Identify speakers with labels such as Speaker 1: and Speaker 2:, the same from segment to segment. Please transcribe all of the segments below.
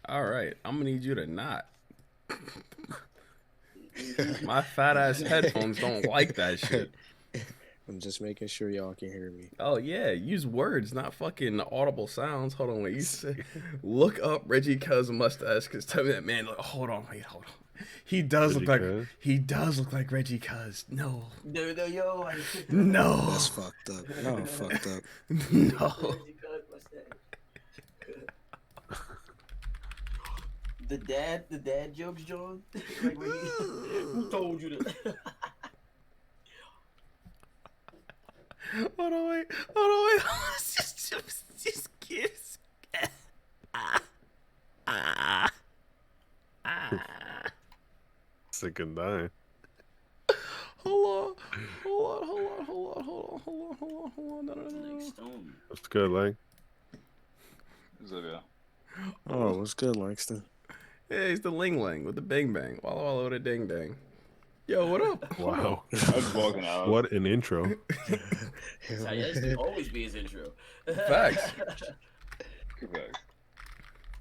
Speaker 1: All right, I'm gonna need you to not. My fat ass headphones don't like that shit.
Speaker 2: I'm just making sure y'all can hear me.
Speaker 1: Oh yeah, use words, not fucking audible sounds. Hold on, wait. You say, look up Reggie Cuz mustache, cause tell me that man. Look, hold on, wait, hold on.
Speaker 3: Reggie Cuz?
Speaker 1: He does look like Reggie Cuz. No,
Speaker 4: No, no, yo, I
Speaker 2: That's
Speaker 1: no,
Speaker 2: fucked up. No, fucked up.
Speaker 1: no.
Speaker 4: The dad jokes, John. Like when who told you to?
Speaker 1: Hold on, wait. Hold on, wait. Just kiss.
Speaker 3: Sick and dying.
Speaker 1: Hold on. Hold on. No.
Speaker 4: Stone.
Speaker 3: What's good, like?
Speaker 5: Zobia.
Speaker 2: Oh, what's good, Langston?
Speaker 1: Hey, it's the Ling Ling with the Bang Bang. Walla walla with a ding dang. Yo, what up?
Speaker 3: Wow.
Speaker 5: I was walking out.
Speaker 3: What an intro.
Speaker 4: Sorry, that used to always be his intro.
Speaker 1: Facts.
Speaker 5: Correct.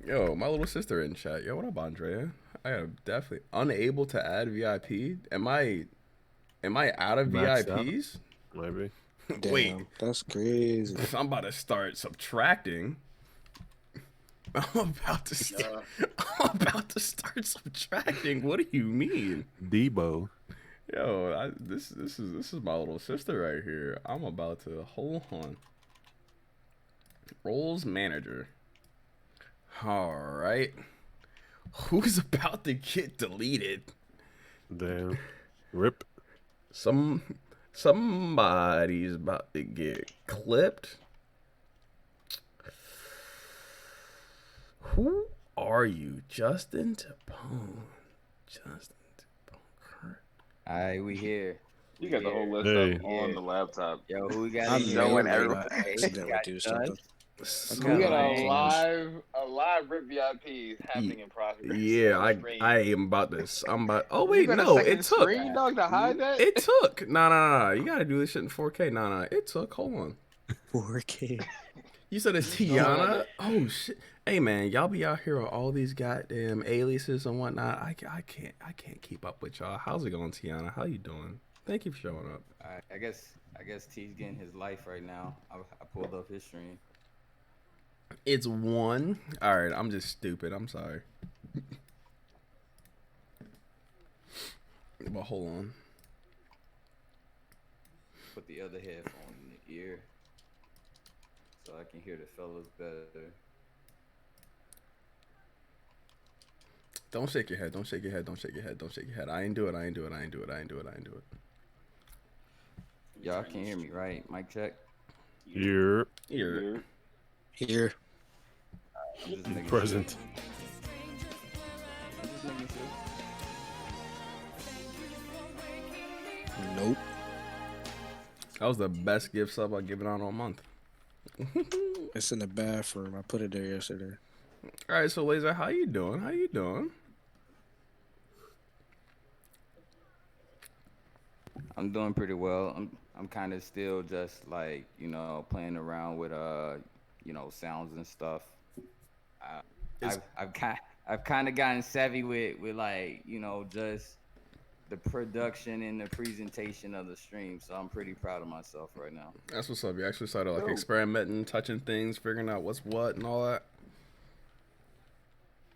Speaker 1: Yo, my little sister in chat. Yo, what up, Andrea? I am definitely unable to add VIP. Am I out of
Speaker 3: Maxed out?
Speaker 1: VIPs?
Speaker 3: Maybe.
Speaker 2: Damn,
Speaker 1: Wait,
Speaker 2: that's crazy.
Speaker 1: I'm about to start subtracting. I'm about to start subtracting. What do you mean?
Speaker 3: Debo.
Speaker 1: Yo, this is my little sister right here. I'm about to hold on. Roles manager. All right. Who's about to get deleted?
Speaker 3: Damn. Rip.
Speaker 1: Somebody's about to get clipped. Who are you, Justin Tapone?
Speaker 6: Alright, we here.
Speaker 5: You got the whole list
Speaker 3: Hey.
Speaker 5: up on the laptop.
Speaker 6: Yo, who we got
Speaker 2: I
Speaker 6: in here?
Speaker 2: know when
Speaker 6: Hey,
Speaker 2: everyone
Speaker 6: we
Speaker 2: accidentally
Speaker 6: got
Speaker 2: do
Speaker 6: Gus.
Speaker 2: something.
Speaker 5: We got
Speaker 6: Okay.
Speaker 5: a live rip VIPs happening in progress.
Speaker 1: Yeah,
Speaker 5: on screen.
Speaker 1: I am about this. Oh
Speaker 5: You
Speaker 1: wait,
Speaker 5: got a
Speaker 1: no,
Speaker 5: second
Speaker 1: it took.
Speaker 5: screen, dog, to hide that?
Speaker 1: It took. No. You gotta do this shit in 4K. No. It took. Hold on.
Speaker 2: 4K.
Speaker 1: You said it's Tiana? Oh shit. Hey man, y'all be out here with all these goddamn aliases and whatnot. I can't keep up with y'all. How's it going, Tiana? How you doing? Thank you for showing up.
Speaker 6: Alright, I guess T's getting his life right now. I pulled up his stream.
Speaker 1: It's one. All right, I'm just stupid. I'm sorry. But hold on.
Speaker 6: Put the other headphone in the ear so I can hear the fellas better.
Speaker 1: Don't shake your head. I ain't do it.
Speaker 6: Y'all can hear me, right? Mic check.
Speaker 3: Here.
Speaker 1: Here.
Speaker 2: Here.
Speaker 6: I'm just making
Speaker 3: Present.
Speaker 6: Sure. I'm just making sure.
Speaker 2: Nope.
Speaker 1: That was the best gift sub I've given out all month.
Speaker 2: It's in the bathroom. I put it there yesterday.
Speaker 1: All right, so Laser, how you doing?
Speaker 6: I'm doing pretty well. I'm kind of still just like, playing around with sounds and stuff. I've kind of gotten savvy with like, just the production and the presentation of the stream. So I'm pretty proud of myself right now.
Speaker 1: That's what's up. You actually started like experimenting, touching things, figuring out what's what and all that.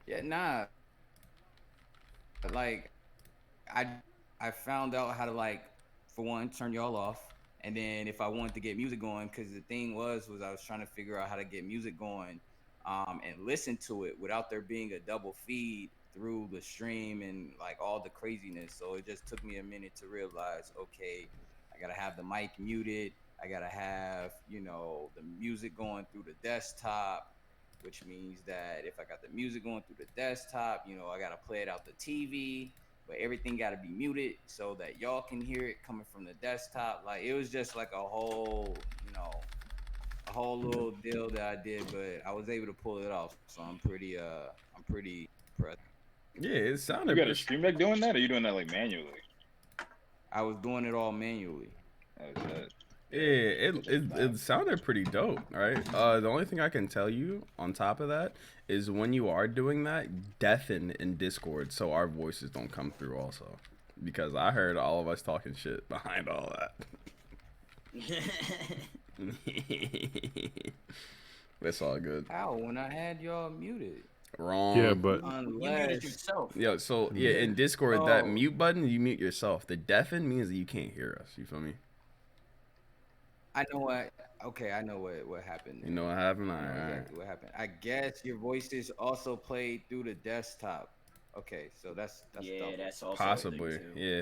Speaker 6: Yeah, nah. Like, I found out how to, like, for one, turn y'all off, and then if I wanted to get music going, because the thing was I was trying to figure out how to get music going, and listen to it without there being a double feed through the stream and like all the craziness. So it just took me a minute to realize, okay, I gotta have the mic muted. I gotta have, the music going through the desktop, which means that if I got the music going through the desktop, I gotta play it out the TV, but everything gotta be muted so that y'all can hear it coming from the desktop. Like, it was just like a whole little deal that I did, but I was able to pull it off. So I'm pretty impressed.
Speaker 1: Yeah, it sounded.
Speaker 5: You got a stream deck doing that, or you doing that like manually?
Speaker 6: I was doing it all manually.
Speaker 5: Oh shit.
Speaker 1: Yeah, it sounded pretty dope, right? The only thing I can tell you on top of that is when you are doing that, deafen in Discord so our voices don't come through also. Because I heard all of us talking shit behind all that. It's all good.
Speaker 6: How? When I had y'all muted.
Speaker 1: Wrong.
Speaker 3: Yeah, but
Speaker 4: You muted yourself.
Speaker 1: Yeah, so yeah, in Discord,
Speaker 6: Oh.
Speaker 1: that mute button, you mute yourself. The deafen means that you can't hear us. You feel me?
Speaker 6: I know what. Okay, I know what happened.
Speaker 1: You know what happened? All
Speaker 6: I know
Speaker 1: right.
Speaker 6: exactly what happened. I guess your voices also played through the desktop. Okay, so that's
Speaker 4: Yeah,
Speaker 6: double.
Speaker 4: that's also
Speaker 1: Possibly,
Speaker 4: a thing too.
Speaker 1: yeah.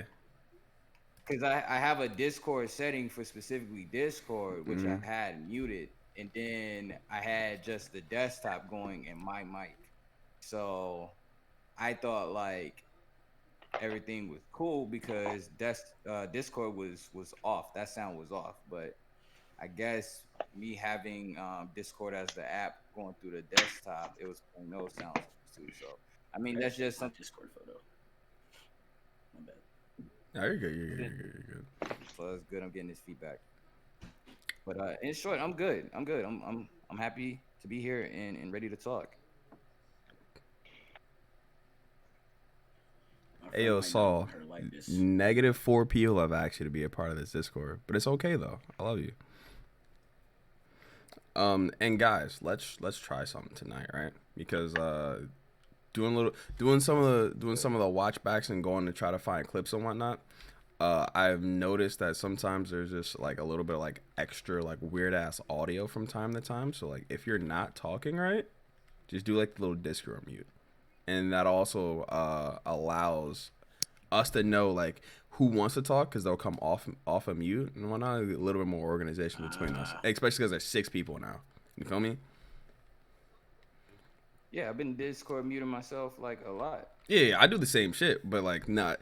Speaker 6: Because I have a Discord setting for specifically Discord, which I had muted, and then I had just the desktop going and my mic. So I thought like everything was cool because Discord was off. That sound was off, but I guess me having Discord as the app going through the desktop, it was playing those sounds too. So I mean, that's just
Speaker 4: my
Speaker 6: something.
Speaker 4: Discord photo. My bad.
Speaker 1: No, you're good. You're good.
Speaker 6: So that's good. I'm getting this feedback. But in short, I'm good. I'm happy to be here and ready to talk.
Speaker 4: My
Speaker 1: Hey, yo,
Speaker 4: friend might not
Speaker 1: Saul.
Speaker 4: want her like this.
Speaker 1: -4 people have asked you to be a part of this Discord, but it's okay though. I love you. And guys, let's try something tonight, right? Because doing some of the watch backs and going to try to find clips and whatnot. I've noticed that sometimes there's just like a little bit of like extra like weird ass audio from time to time. So like if you're not talking right, just do like the little Discord mute, and that also allows us to know like who wants to talk because they'll come off of mute and whatnot. A little bit more organization between us, especially because there's 6 people now. You feel me?
Speaker 6: Yeah, I've been Discord muting myself like a lot.
Speaker 1: Yeah, I do the same shit, but like not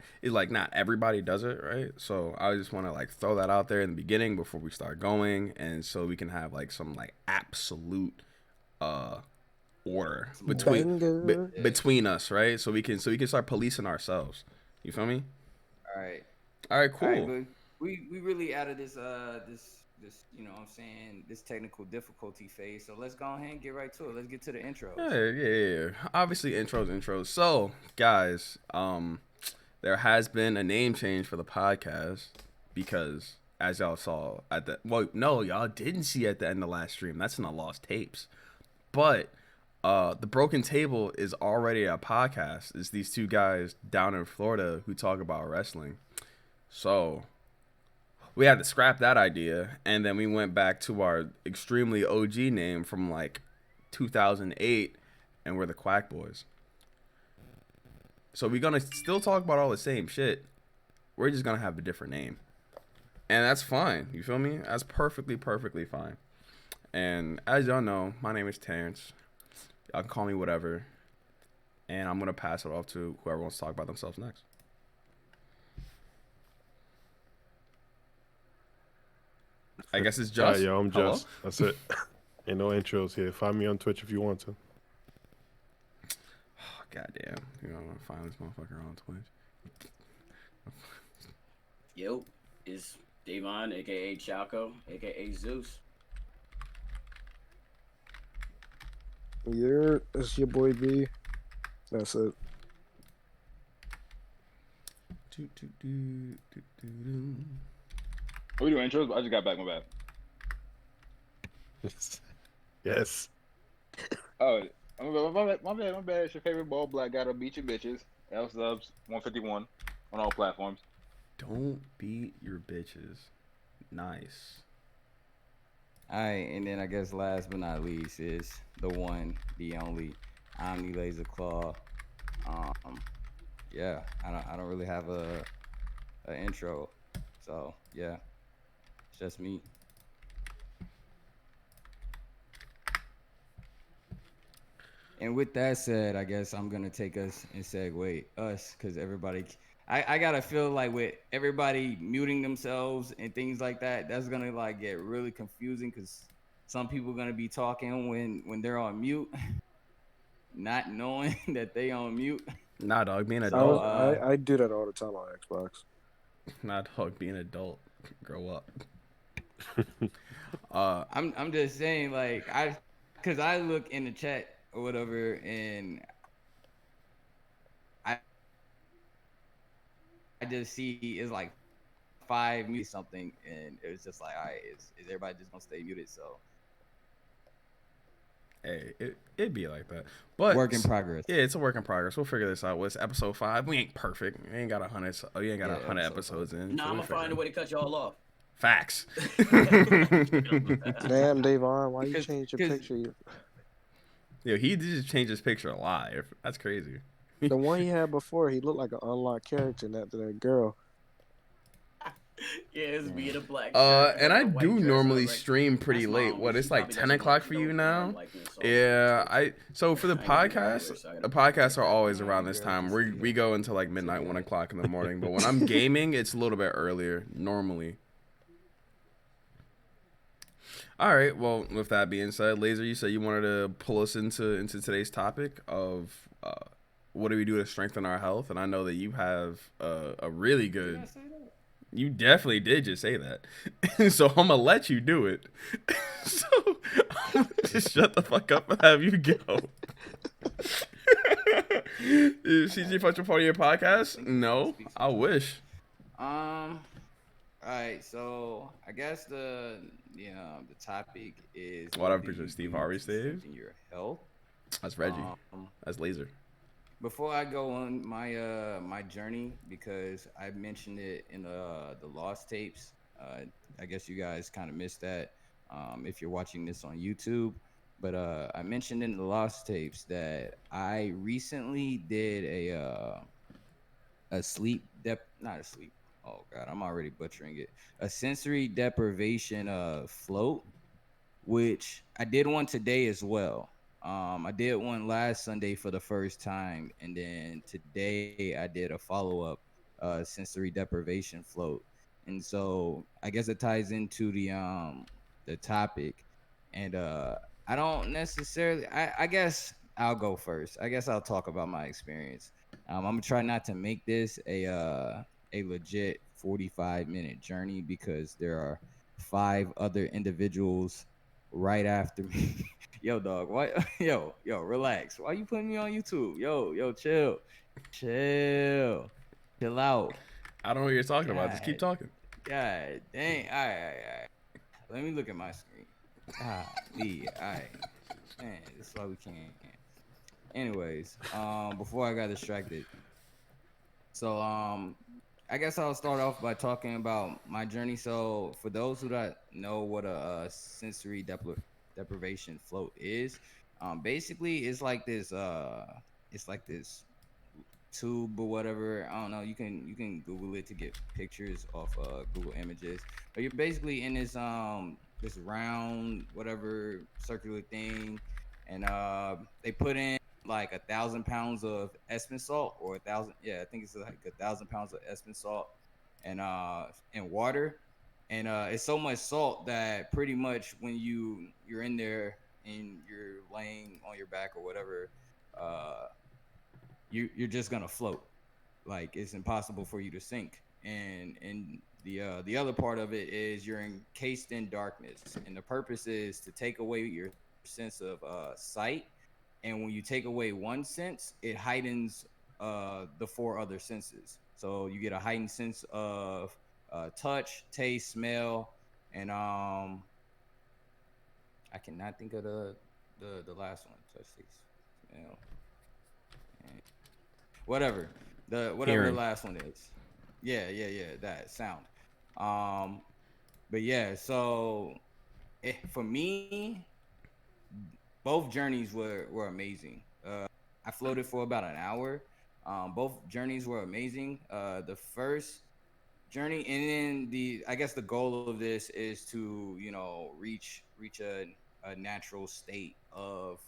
Speaker 1: everybody does it, right? So I just want to like throw that out there in the beginning before we start going, and so we can have like some like absolute order between us, right? So we can start policing ourselves. You feel me?
Speaker 6: All right.
Speaker 1: All right, cool.
Speaker 6: All right, but we really out of this this you know what I'm saying, this technical difficulty phase. So let's go ahead and get right to it. Let's get to the intros.
Speaker 1: Yeah. Obviously, intros. So, guys, there has been a name change for the podcast because, as y'all saw y'all didn't see at the end of last stream. That's in the lost tapes. But the Broken Table is already a podcast. It's these 2 guys down in Florida who talk about wrestling. So we had to scrap that idea, and then we went back to our extremely OG name from like 2008, and we're the Quack Boys. So we're gonna still talk about all the same shit. We're just gonna have a different name, and that's fine. You feel me? That's perfectly fine. And as y'all know, my name is Terrence. Y'all can call me whatever, and I'm gonna pass it off to whoever wants to talk about themselves next. I guess it's just.
Speaker 3: yo, I'm
Speaker 1: Hello?
Speaker 3: just. That's it. Ain't no intros here. Find me on Twitch if you want to.
Speaker 1: Oh, goddamn. You know, I'm gonna find this motherfucker on Twitch.
Speaker 4: Yo, it's Davon, aka Chalco, aka Zeus.
Speaker 2: Yeah, it's your boy B. That's it.
Speaker 5: Are we doing intros? I just got back, my bad.
Speaker 3: Yes.
Speaker 5: Oh, my bad. It's your favorite bald black guy to beat your bitches. L subs 151 on all platforms.
Speaker 1: Don't beat your bitches. Nice.
Speaker 6: All right, and then I guess last but not least is the one, the only Omni Laser Claw. Yeah, I don't really have a intro, so yeah, it's just me. And with that said, I guess I'm gonna take us and segue us, because everybody, I gotta feel like with everybody muting themselves and things like that, that's gonna like get really confusing, because some people are gonna be talking when they're on mute, not knowing that they on mute.
Speaker 1: Nah, dog, being an
Speaker 6: So,
Speaker 1: adult.
Speaker 2: I do that all the time on Xbox.
Speaker 1: Nah, dog, being an adult. Grow up.
Speaker 6: I'm just saying, like, cause I look in the chat or whatever, and I just see it's like 5 mute something, and it was just like, all right, is everybody just gonna stay muted? So
Speaker 1: Hey, it'd be like that. But
Speaker 6: work in progress.
Speaker 1: yeah, it's a work in progress. We'll figure this out. What's episode 5? We ain't perfect. We ain't got 100. We ain't got
Speaker 6: Yeah,
Speaker 1: 100
Speaker 6: episode
Speaker 1: episodes in.
Speaker 4: Nah,
Speaker 1: So
Speaker 4: I'm
Speaker 1: we'll
Speaker 4: gonna find
Speaker 1: figure
Speaker 4: a way to cut y'all off.
Speaker 1: Facts.
Speaker 2: Damn, Davon, why you
Speaker 6: Cause,
Speaker 2: change your
Speaker 6: 'cause
Speaker 2: picture?
Speaker 1: Yo, he did just change his picture live. That's crazy.
Speaker 2: The one he had before, he looked like an unlocked character. That girl.
Speaker 4: Yeah, it's me in a black shirt.
Speaker 1: And
Speaker 4: like
Speaker 1: I
Speaker 4: a white
Speaker 1: do
Speaker 4: dress on,
Speaker 1: normally
Speaker 4: like,
Speaker 1: stream pretty
Speaker 4: that's
Speaker 1: late.
Speaker 4: Mom.
Speaker 1: What?
Speaker 4: She
Speaker 1: It's like
Speaker 4: probably
Speaker 1: 10
Speaker 4: doesn't
Speaker 1: o'clock
Speaker 4: like,
Speaker 1: for you
Speaker 4: my
Speaker 1: now.
Speaker 4: likeness, so
Speaker 1: Yeah, so for the
Speaker 4: I ain't gonna be
Speaker 1: podcast,
Speaker 4: excited
Speaker 1: the
Speaker 4: about it.
Speaker 1: podcasts are always
Speaker 6: Man,
Speaker 1: around this
Speaker 6: girl,
Speaker 1: time.
Speaker 6: just
Speaker 1: We go until like midnight, 1 o'clock in the morning. But when I'm gaming, it's a little bit earlier normally. All right. Well, with that being said, Laser, you said you wanted to pull us into today's topic of what do we do to strengthen our health, and I know that you have a really good.
Speaker 6: Did I say that?
Speaker 1: You definitely did just say that, so I'm gonna let you do it. So I'm gonna just shut the fuck up and have you go. Is CG Function part of your podcast? No, I wish.
Speaker 6: All right, so I guess the topic is
Speaker 1: What I
Speaker 6: what do
Speaker 1: picture
Speaker 6: you
Speaker 1: Steve
Speaker 6: do
Speaker 1: Harvey
Speaker 6: to
Speaker 1: Steve.
Speaker 6: strengthen your health?
Speaker 1: That's Reggie.
Speaker 6: Um,
Speaker 1: That's Laser.
Speaker 6: Before I go on my journey, because I mentioned it in the Lost tapes, I guess you guys kind of missed that if you're watching this on YouTube. But I mentioned in the Lost tapes that I recently did a sleep not a sleep. Oh God, I'm already butchering it. A sensory deprivation float, which I did one today as well. I did one last Sunday for the first time, and then today I did a follow-up sensory deprivation float. And so I guess it ties into the topic. And I don't necessarily I guess I'll go first. I guess I'll talk about my experience. I'm gonna try not to make this a legit 45-minute journey because there are 5 other individuals right after me. Yo, dog, what? Yo, relax. Why you putting me on YouTube? Yo, chill out.
Speaker 1: I don't know what you're talking about. Just keep
Speaker 6: God,
Speaker 1: talking.
Speaker 6: God dang. All right. Let me look at my screen. Golly, all right. Man, this is why we can't. Anyways, before I got distracted, so I guess I'll start off by talking about my journey. So for those who don't know what a sensory deprivation float is, basically it's like this tube or whatever. I don't know. You can Google it to get pictures off Google Images. But you're basically in this round whatever circular thing, and they put in like 1,000 pounds of Epsom salt or 1,000. Yeah, I think it's like 1,000 pounds of Epsom salt and water. And it's so much salt that pretty much when you're in there and you're laying on your back or whatever, uh, you're just gonna float. Like it's impossible for you to sink. And the other part of it is you're encased in darkness, and the purpose is to take away your sense of sight. And when you take away one sense, it heightens the 4 other senses. So you get a heightened sense of touch, taste, smell, and I cannot think of the last one. Touch, taste, smell, and whatever whatever
Speaker 1: Hearing.
Speaker 6: the last one is. Yeah, that sound. Um, but yeah, so for me, both journeys were amazing. I floated for about an hour. Both journeys were amazing. The first journey, and then the I guess the goal of this is to reach a natural state of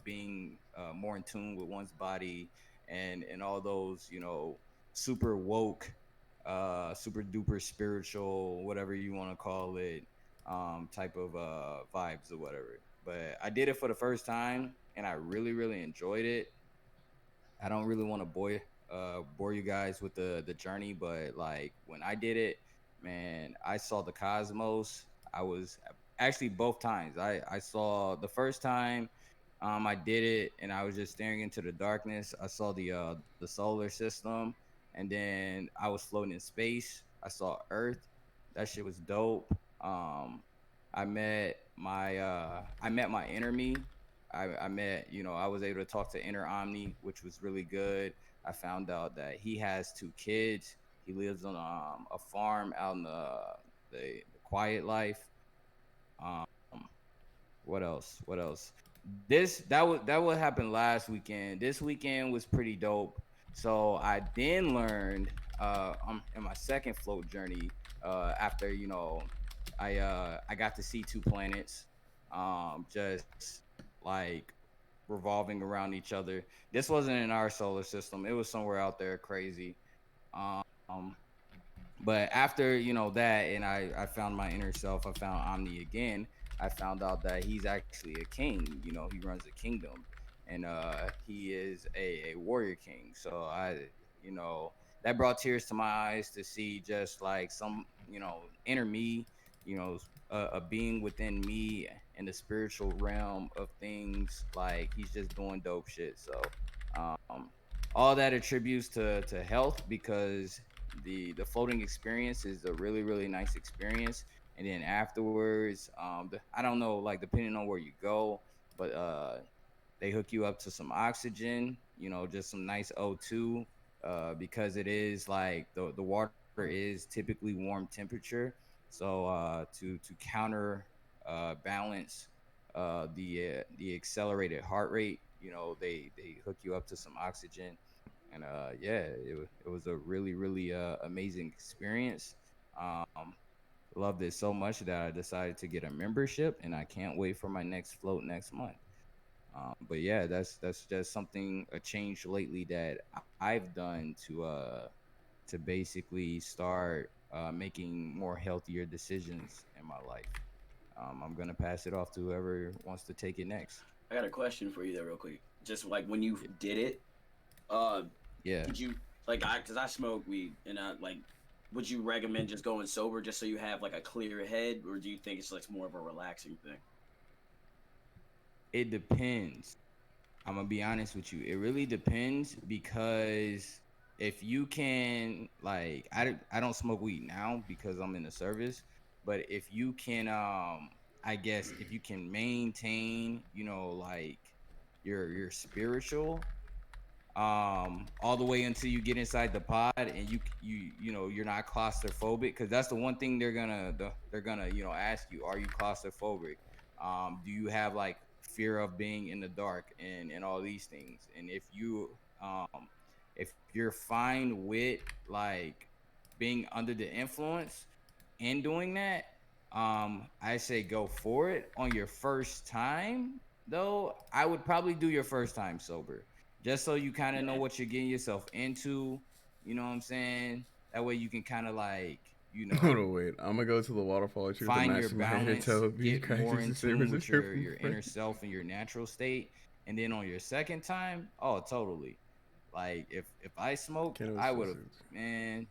Speaker 6: being more in tune with one's body and all those super woke, super duper spiritual, whatever you want to call it, type of vibes or whatever. But I did it for the first time, and I really enjoyed it. I don't really want to bore you guys with the journey, but like when I did it, man, I saw the cosmos. I was actually both times. I saw the first time I did it and I was just staring into the darkness. I saw the solar system, and then I was floating in space. I saw Earth. That shit was dope. I met my inner me. I met, I was able to talk to inner Omni, which was really good. I found out that he has 2 kids. He lives on a farm out in the quiet life. Um, what else? What else? That would happen last weekend. This weekend was pretty dope. So I then learned in my second float journey after I got to see 2 planets just like revolving around each other. This wasn't in our solar system. It was somewhere out there crazy. Um, but after that, and I found my inner self, I found Omni again. I found out that he's actually a king. He runs a kingdom, and he is a warrior king. So that brought tears to my eyes to see just like some inner me, a being within me in the spiritual realm of things. Like he's just doing dope shit. So um all that attributes to health, because the floating experience is a really really nice experience. And then afterwards, I don't know, like depending on where you go, but they hook you up to some oxygen, just some nice O2, because it is like the water is typically warm temperature. So to counter balance the accelerated heart rate, they hook you up to some oxygen. And yeah, it was a really really amazing experience. um Loved it so much that I decided to get a membership, and I can't wait for my next float next month. But yeah, that's just something, a change lately that I've done to basically start making more healthier decisions in my life. I'm gonna pass it off to whoever wants to take it next.
Speaker 4: I got a question for you there, real quick. Just like when you did it, uh,
Speaker 6: Yeah.
Speaker 4: did you like cause I smoke weed and like, would you recommend just going sober just so you have like a clear head, or do you think it's like more of a relaxing thing?
Speaker 6: It depends. I'm gonna be honest with you. It really depends, because if you can, like, I don't smoke weed now because I'm in the service, but if you can, I guess if you can maintain, like your spiritual, all the way until you get inside the pod, and you're not claustrophobic, because that's the one thing they're gonna ask you, are you claustrophobic? Do you have like fear of being in the dark, and all these things? And if you're fine with like being under the influence and doing that, I say go for it. On your first time, though, I would probably do your first time sober, just so you kind of know
Speaker 4: Yeah.
Speaker 6: what you're getting yourself into. You know what I'm saying? That way you can kind of like,
Speaker 1: Hold on, wait. I'm gonna go to the waterfall of truth and
Speaker 6: find your
Speaker 1: mastermind here.
Speaker 6: balance,
Speaker 1: Tell these
Speaker 6: get more
Speaker 1: crackers
Speaker 6: in
Speaker 1: and
Speaker 6: tune
Speaker 1: savers and
Speaker 6: with
Speaker 1: hear
Speaker 6: your
Speaker 1: from
Speaker 6: your inner
Speaker 1: friends.
Speaker 6: self and your natural state. And then on your second time, oh, totally. Like if I smoked,
Speaker 1: Kiddos
Speaker 6: I would have,
Speaker 1: sisters.
Speaker 6: man.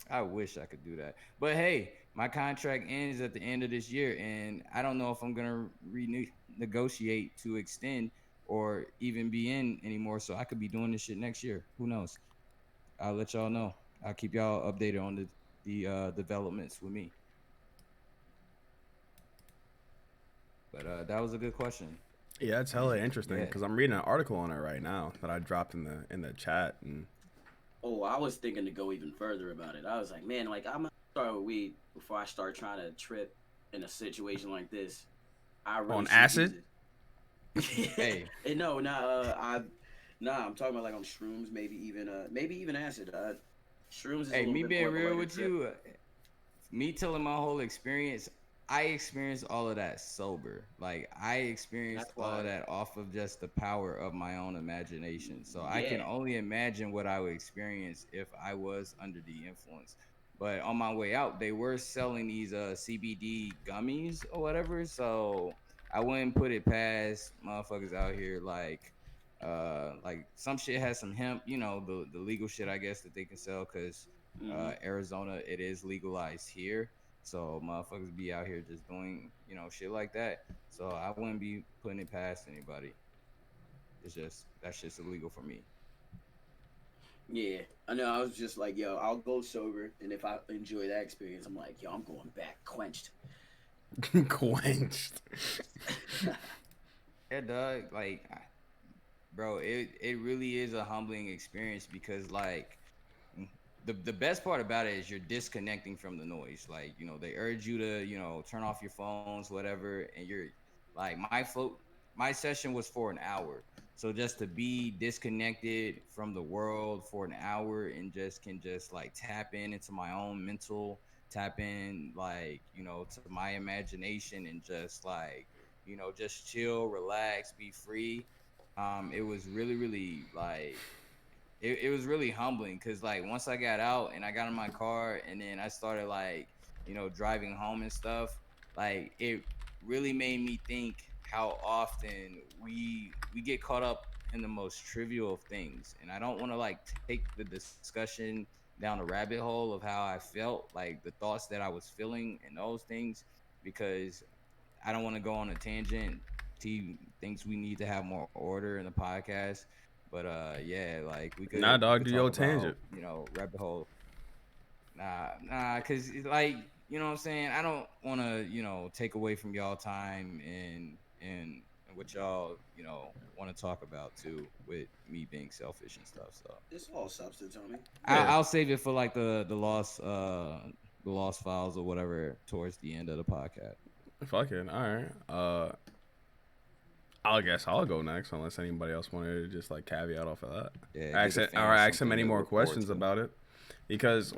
Speaker 6: I wish I could do that. But hey, my contract ends at the end of this year, and I don't know if I'm gonna renegotiate to extend or even be in anymore. So I could be doing this shit next year. Who knows? I'll let y'all know. I'll keep y'all updated on the developments with me. But that was a good question.
Speaker 1: Yeah, it's hella interesting
Speaker 6: Yeah.
Speaker 1: because I'm reading an article on it right now that I dropped in the chat, and
Speaker 4: Oh, I was thinking to go even further about it. I was like, man, like I'm gonna start with weed before I start trying to trip in a situation like this. I really
Speaker 1: on
Speaker 4: should use
Speaker 1: acid.
Speaker 4: it.
Speaker 6: Hey,
Speaker 4: And no, I'm talking about like on shrooms, maybe even acid. Shrooms is a
Speaker 6: hey,
Speaker 4: little
Speaker 6: me
Speaker 4: bit more
Speaker 6: being
Speaker 4: of a
Speaker 6: real
Speaker 4: lighter
Speaker 6: with
Speaker 4: trip.
Speaker 6: you, me telling my whole experience, I experienced all of that sober. Like I experienced
Speaker 4: That's
Speaker 6: all of
Speaker 4: why,
Speaker 6: that off of just the power of my own imagination. So I can
Speaker 4: yeah.
Speaker 6: only imagine what I would experience if I was under the influence. But on my way out, they were selling these CBD gummies or whatever. So I wouldn't put it past motherfuckers out here like some shit has some hemp, the legal shit I guess that they can sell, because
Speaker 4: Hmm.
Speaker 6: Arizona, it is legalized here. So motherfuckers be out here just doing, shit like that. So I wouldn't be putting it past anybody. It's just that's just illegal for me.
Speaker 4: Yeah, I know. I was just like, yo, I'll go sober, and if I enjoy that experience, I'm like, yo, I'm going back quenched.
Speaker 1: Quenched.
Speaker 6: Yeah, dog. Like, bro, it really is a humbling experience because like the best part about it is you're disconnecting from the noise. Like, they urge you to, turn off your phones, whatever, and you're like my session was for an hour. So just to be disconnected from the world for an hour and just like tap into my own mental, tap in like, to my imagination and just like, just chill, relax, be free. It was really, really like it was really humbling because like once I got out and I got in my car and then I started like driving home and stuff, like it really made me think how often we get caught up in the most trivial of things. And I don't want to like take the discussion down a rabbit hole of how I felt, like the thoughts that I was feeling and those things, because I don't want to go on a tangent. T thinks we need to have more order in the podcast, but yeah, like we
Speaker 1: Nah,
Speaker 6: could we
Speaker 1: dog,
Speaker 6: could
Speaker 1: do
Speaker 6: talk
Speaker 1: your
Speaker 6: about
Speaker 1: tangent.
Speaker 6: rabbit hole. Nah, cause it's like what I'm saying. I don't want to take away from y'all time and what y'all want to talk about too with me being selfish and stuff. So
Speaker 4: It's all substance, homie.
Speaker 1: Yeah.
Speaker 6: I'll save it for like the lost files or whatever towards the end of the podcast.
Speaker 1: Fuck it. All right. I guess I'll go next unless anybody else wanted to just like caveat off of that.
Speaker 6: Yeah, give the
Speaker 1: Or
Speaker 6: fans
Speaker 1: ask him
Speaker 6: something
Speaker 1: any
Speaker 6: to
Speaker 1: more
Speaker 6: look forward
Speaker 1: questions
Speaker 6: to.
Speaker 1: about it. Because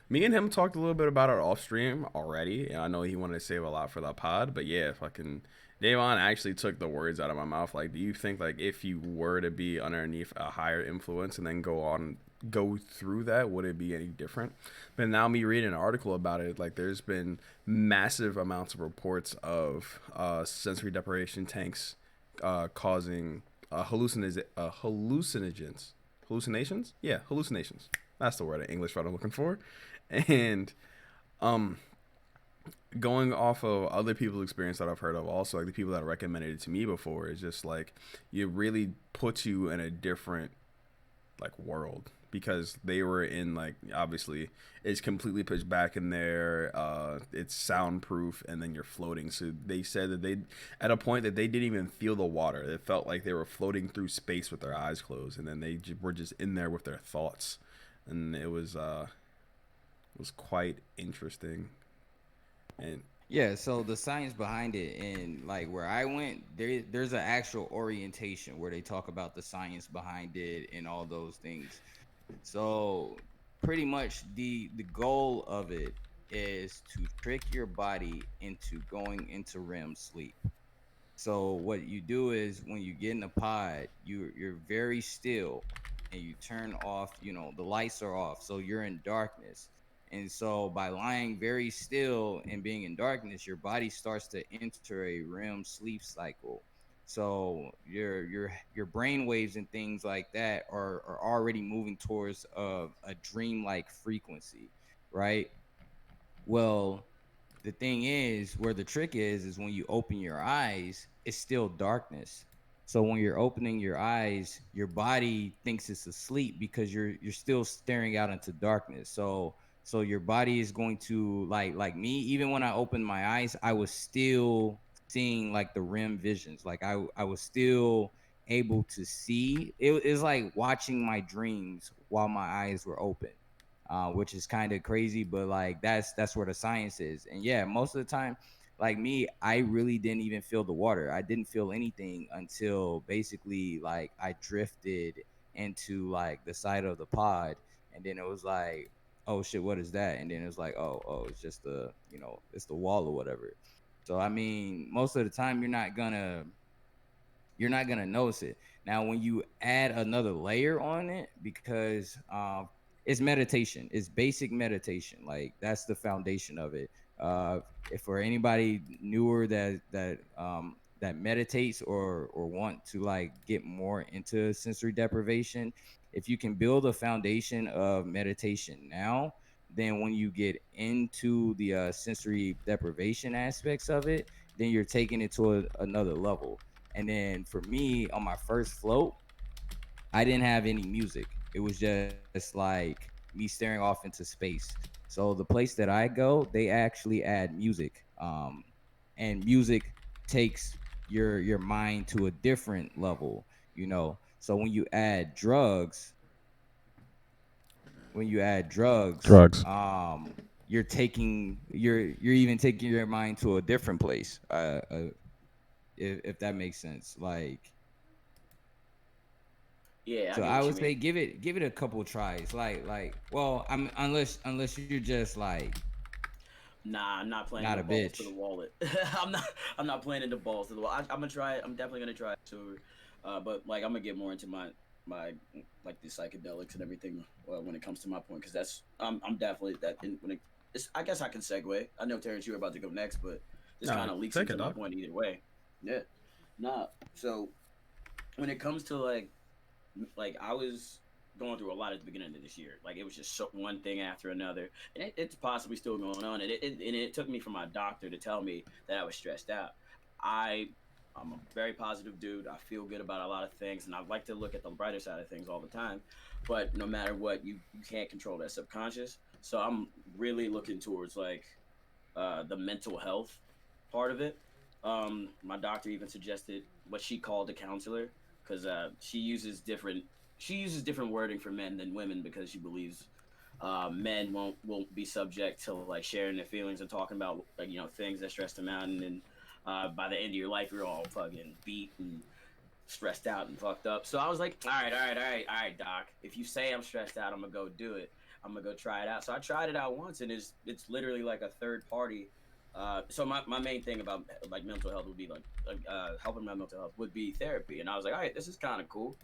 Speaker 1: me and him talked a little bit about it off stream already, and I know he wanted to save a lot for that pod. But yeah, fucking Davon actually took the words out of my mouth. Like, do you think like if you were to be underneath a higher influence and then go through that, would it be any different? But now me reading an article about it, like there's been massive amounts of reports of sensory deprivation tanks causing hallucinations. Yeah, hallucinations. That's the word in English that I'm looking for. And um, going off of other people's experience that I've heard of, also like the people that recommended it to me before, is just like it really puts you in a different like world because they were in like obviously it's completely pitched back in there, it's soundproof, and then you're floating. So they said that they at a point that they didn't even feel the water. It felt like they were floating through space with their eyes closed, and then they were just in there with their thoughts. And it was quite interesting. And
Speaker 6: Yeah, so the science behind it, and like where I went, there's an actual orientation where they talk about the science behind it and all those things. So pretty much the goal of it is to trick your body into going into REM sleep. So what you do is when you get in a pod, you're very still and you turn off, the lights are off. So you're in darkness. And so by lying very still and being in darkness, your body starts to enter a REM sleep cycle. So your brain waves and things like that are already moving towards a dreamlike frequency, right? Well, the thing is, where the trick is when you open your eyes, it's still darkness. So when you're opening your eyes, your body thinks it's asleep because you're still staring out into darkness. So your body is going to like me. Even when I opened my eyes, I was still seeing like the REM visions. Like I was still able to see. It is like watching my dreams while my eyes were open, which is kind of crazy, but like that's where the science is. And yeah, most of the time, like me, I really didn't even feel the water. I didn't feel anything until basically like I drifted into like the side of the pod, and then it was like, oh shit, what is that? And then it was like, oh, it's just it's the wall or whatever. So I mean, most of the time, you're not gonna notice it. Now, when you add another layer on it, because it's meditation, it's basic meditation. Like that's the foundation of it. If for anybody newer that meditates or want to like get more into sensory deprivation, if you can build a foundation of meditation now, then when you get into the sensory deprivation aspects of it, then you're taking it to another level. And then for me, on my first float, I didn't have any music. It was just like me staring off into space. So the place that I go, they actually add music, and music takes your mind to a different level. So when you add drugs,
Speaker 1: Drugs.
Speaker 6: you're even taking your mind to a different place. If that makes sense, like.
Speaker 4: Yeah, I
Speaker 6: So
Speaker 4: get
Speaker 6: I
Speaker 4: what you
Speaker 6: would
Speaker 4: mean.
Speaker 6: say give it a couple tries. Well, I'm unless you're just like
Speaker 4: Nah, I'm not playing
Speaker 6: not
Speaker 4: no
Speaker 6: a
Speaker 4: balls to the
Speaker 6: bitch.
Speaker 4: wallet. I'm not playing into balls to the wall. I'm gonna try it. I'm definitely gonna try it soon. But like I'm gonna get more into my like the psychedelics and everything when it comes to my point because that's I'm definitely that when it's I guess I can segue. I know Terrence, you're about to go next, but this
Speaker 1: Nah,
Speaker 4: kind of leaks
Speaker 1: take
Speaker 4: into
Speaker 1: it,
Speaker 4: my
Speaker 1: dog.
Speaker 4: point either way. Yeah. Nah. So when it comes to like I was going through a lot at the beginning of this year. Like it was just one thing after another, and it's possibly still going on. And it took me for my doctor to tell me that I was stressed out. I I'm a very positive dude. I feel good about a lot of things, and I like to look at the brighter side of things all the time. But no matter what, you can't control that subconscious. So I'm really looking towards like the mental health part of it. My doctor even suggested what she called a counselor because she uses different wording for men than women because she believes men won't be subject to like sharing their feelings and talking about like things that stress them out and then by the end of your life you're all fucking beat and stressed out and fucked up. So I was like, all right, doc. If you say I'm stressed out, I'm gonna go do it. I'm gonna go try it out. So I tried it out once, and it's literally like a third party. So my main thing about like mental health would be like helping my mental health would be therapy, and I was like, all right, this is kind of cool.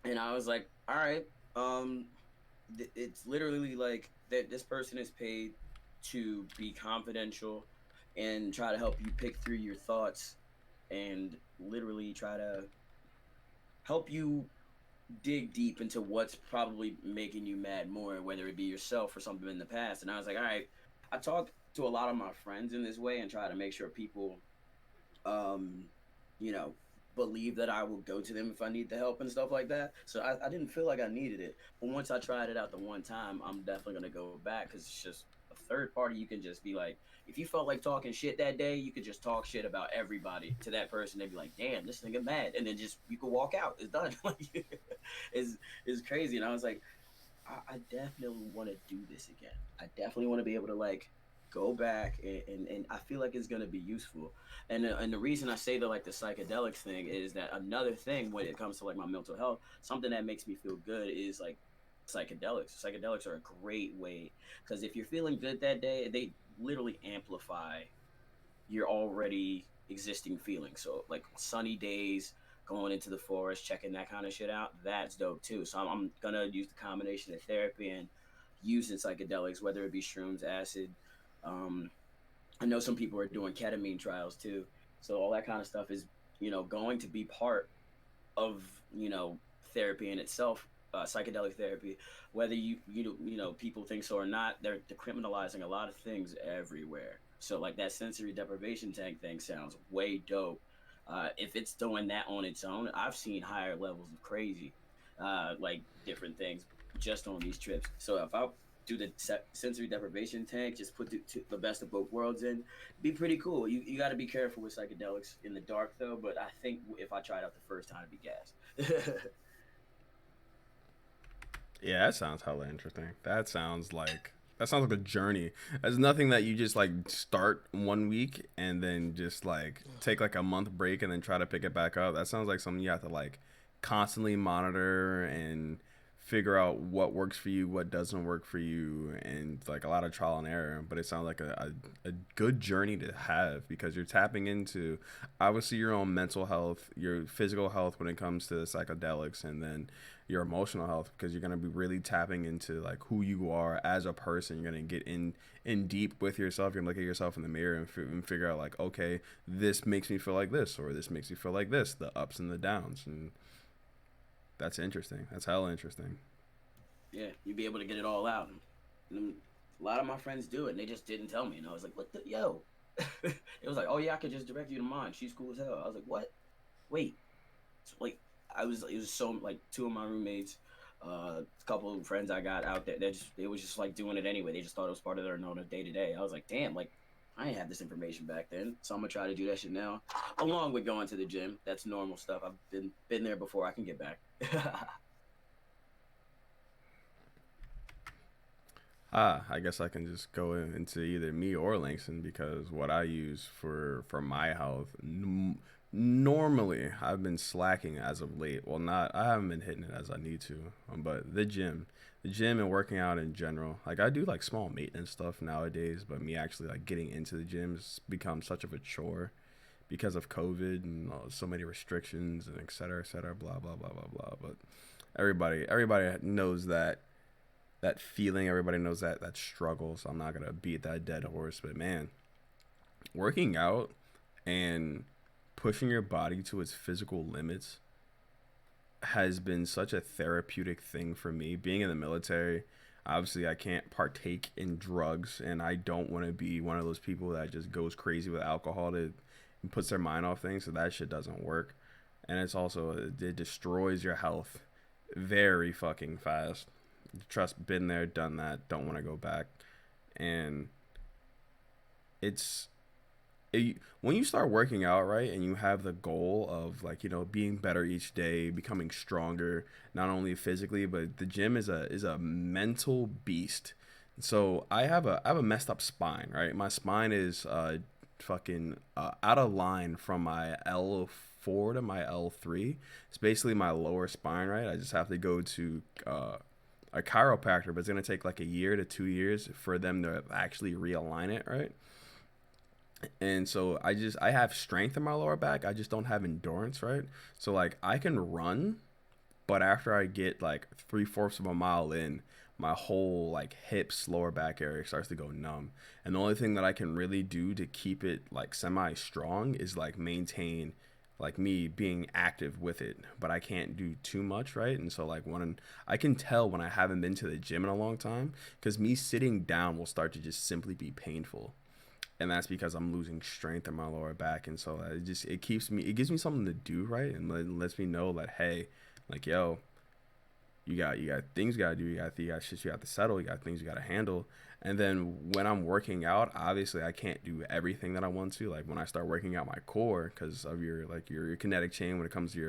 Speaker 4: And I was like, all right, um, it's literally like that. This person is paid to be confidential and try to help you pick through your thoughts and literally try to help you dig deep into what's probably making you mad more, whether it be yourself or something in the past. And I was like, all right, I talked to a lot of my friends in this way and try to make sure people, um, you know, believe that I will go to them if I need the help and stuff like that. So I didn't feel like I needed it. But once I tried it out the one time, I'm definitely going to go back because it's just a third party. You can just be like, if you felt like talking shit that day, you could just talk shit about everybody to that person. They'd be like, damn, this nigga mad. And then just, you could walk out. It's done. Like, it's crazy. And I was like, I definitely want to do this again. I definitely want to be able to like go back and I feel like it's gonna be useful. And the reason I say that like the psychedelics thing is that another thing when it comes to like my mental health, something that makes me feel good is like psychedelics. Psychedelics are a great way because if you're feeling good that day, they literally amplify your already existing feelings. So like sunny days, going into the forest, checking that kind of shit out, that's dope too. So I'm gonna use the combination of therapy and using psychedelics, whether it be shrooms, acid. Um, I know some people are doing ketamine trials too. So all that kind of stuff is going to be part of therapy in itself, psychedelic therapy. Whether people think so or not, they're decriminalizing a lot of things everywhere. So like that sensory deprivation tank thing sounds way dope. If it's doing that on its own, I've seen higher levels of crazy, like different things just on these trips. So if I do the sensory deprivation tank, just put the best of both worlds in, be pretty cool. You got to be careful with psychedelics in the dark though. But I think if I tried out the first time, it'd be gas.
Speaker 1: Yeah, that sounds hella interesting. That sounds like a journey. It's nothing that you just like start one week and then just like take like a month break and then try to pick it back up. That sounds like something you have to like constantly monitor and figure out what works for you, what doesn't work for you, and like a lot of trial and error. But it sounds like a good journey to have because you're tapping into obviously your own mental health, your physical health when it comes to the psychedelics, and then your emotional health because you're going to be really tapping into like who you are as a person. You're going to get in deep with yourself. You're going to look at yourself in the mirror and figure out like, okay, this makes me feel like this, or this makes me feel like this, the ups and the downs. And that's interesting. That's hella interesting.
Speaker 4: Yeah, you'd be able to get it all out. And a lot of my friends do it, and they just didn't tell me. And I was like, what the, yo? It was like, oh yeah, I could just direct you to mine. She's cool as hell. I was like, what? Wait. So, like, it was so, like, two of my roommates, a couple of friends I got out there, they was just, like, doing it anyway. They just thought it was part of their normal day to day. I was like, damn, like, I ain't had this information back then, so I'm gonna try to do that shit now, along with going to the gym. That's normal stuff. I've been there before. I can get back.
Speaker 1: I guess I can just go into either me or Langston because what I use for my health, normally I've been slacking as of late. Well, not I haven't been hitting it as I need to, but the gym and working out in general. Like I do like small maintenance stuff nowadays, but me actually like getting into the gym has become such of a chore because of COVID and so many restrictions and et cetera, blah blah blah blah blah. But everybody knows that feeling. Everybody knows that struggle. So I'm not gonna beat that dead horse. But man, working out and pushing your body to its physical limits has been such a therapeutic thing for me. Being in the military, obviously I can't partake in drugs, and I don't want to be one of those people that just goes crazy with alcohol and puts their mind off things. So that shit doesn't work, and it's also it destroys your health very fucking fast. Trust, been there, done that, don't want to go back. And it's when you start working out, right, and you have the goal of, like, you know, being better each day, becoming stronger, not only physically, but the gym is a mental beast. So I have a messed up spine, right? My spine is fucking out of line from my L4 to my L3. It's basically my lower spine, right? I just have to go to a chiropractor, but it's gonna take like a year to 2 years for them to actually realign it, right? And so I have strength in my lower back. I just don't have endurance, right? So like I can run, but after I get like 3/4 of a mile in, my whole like hips, lower back area starts to go numb. And the only thing that I can really do to keep it like semi strong is like maintain like me being active with it, but I can't do too much, right? And so like when I can tell when I haven't been to the gym in a long time, because me sitting down will start to just simply be painful, and that's because I'm losing strength in my lower back. And so it gives me something to do, right? And lets me know that, hey, like, yo, you got things you gotta do, you got shit you have to settle, you got things you gotta handle. And then when I'm working out, obviously I can't do everything that I want to. Like when I start working out my core, because of your kinetic chain when it comes to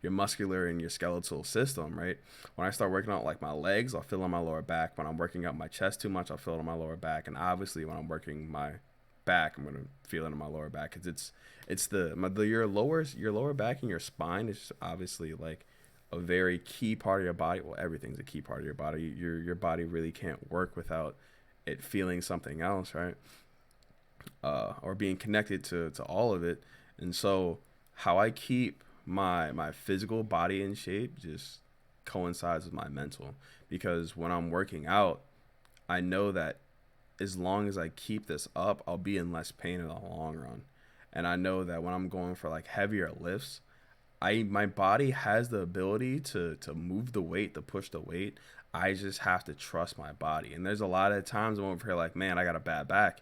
Speaker 1: your muscular and your skeletal system, right? When I start working out like my legs, I'll feel on my lower back. When I'm working out my chest too much, I'll feel it on my lower back. And obviously when I'm working my back, I'm gonna feel it in my lower back, because it's your lower back and your spine is obviously like a very key part of your body. Well, everything's a key part of your body. Your body really can't work without it feeling something else, right? Or being connected to all of it. And so how I keep my physical body in shape just coincides with my mental, because when I'm working out, I know that as long as I keep this up, I'll be in less pain in the long run. And I know that when I'm going for like heavier lifts, my body has the ability to move the weight, to push the weight. I just have to trust my body. And there's a lot of times I'm over here like, man, I got a bad back.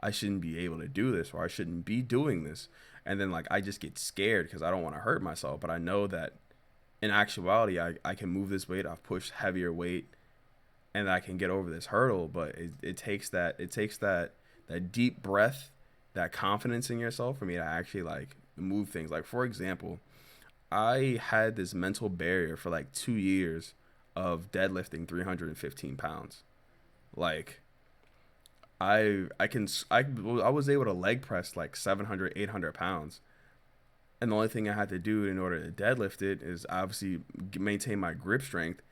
Speaker 1: I shouldn't be able to do this, or I shouldn't be doing this. And then like I just get scared because I don't want to hurt myself. But I know that in actuality, I can move this weight. I've pushed heavier weight and I can get over this hurdle. But it takes that deep breath, that confidence in yourself for me to actually like move things. Like for example, I had this mental barrier for like 2 years of deadlifting 315 pounds. Like I was able to leg press like 700, 800 pounds. And the only thing I had to do in order to deadlift it is obviously maintain my grip strength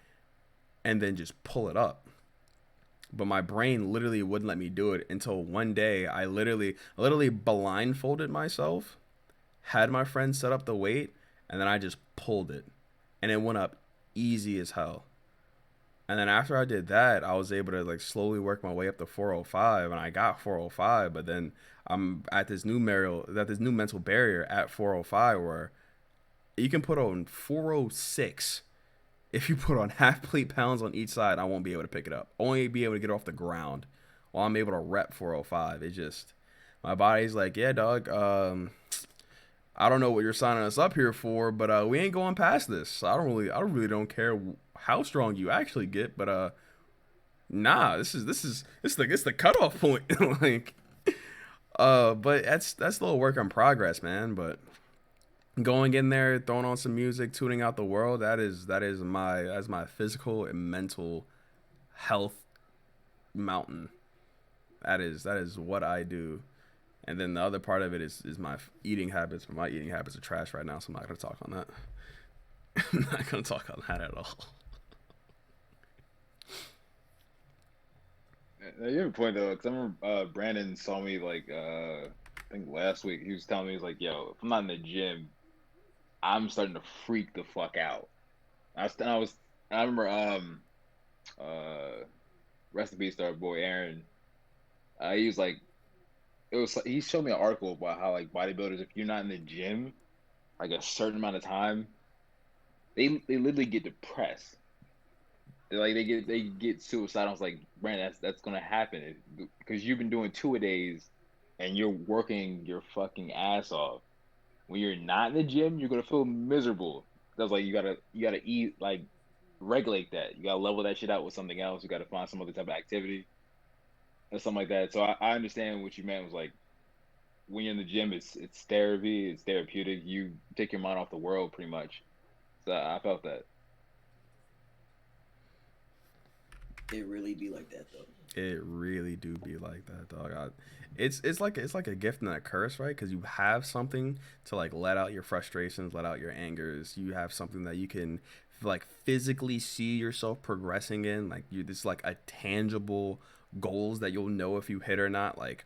Speaker 1: and then just pull it up. But my brain literally wouldn't let me do it until one day I literally blindfolded myself, had my friend set up the weight, and then I just pulled it. And it went up easy as hell. And then after I did that, I was able to like slowly work my way up to 405, and I got 405. But then I'm at this new mental barrier at 405 where you can put on 406 if you put on half plate pounds on each side, I won't be able to pick it up. Only be able to get off the ground while I'm able to rep 405. It just, my body's like, yeah, dog, I don't know what you're signing us up here for, but we ain't going past this. I really don't care how strong you actually get, but nah, this is the cutoff point. Like, but that's a little work in progress, man. But going in there, throwing on some music, tuning out the world, that's my physical and mental health mountain. That is what I do. And then the other part of it is my eating habits. But my eating habits are trash right now, so I'm not gonna talk on that. I'm not gonna talk on that at all.
Speaker 5: You have a point though, because I remember Brandon saw me like I think last week. He was telling me, he's like, "Yo, if I'm not in the gym, I'm starting to freak the fuck out." I remember rest in peace to our boy Aaron. He was like, he showed me an article about how like bodybuilders, if you're not in the gym like a certain amount of time, they literally get depressed. Like they get suicidal. I was like, Brandon, that's gonna happen because you've been doing 2-a-days and you're working your fucking ass off. When you're not in the gym, you're gonna feel miserable. That's like you gotta eat, like regulate that. You gotta level that shit out with something else. You gotta find some other type of activity or something like that. So I understand what you meant was like when you're in the gym, it's therapy, it's therapeutic. You take your mind off the world pretty much. So I felt that.
Speaker 4: It really be like that though.
Speaker 1: It really do be like that, dog. It's like a gift and a curse, right? Because you have something to like let out your frustrations, let out your angers. You have something that you can like physically see yourself progressing in. Like this like a tangible goals that you'll know if you hit or not. Like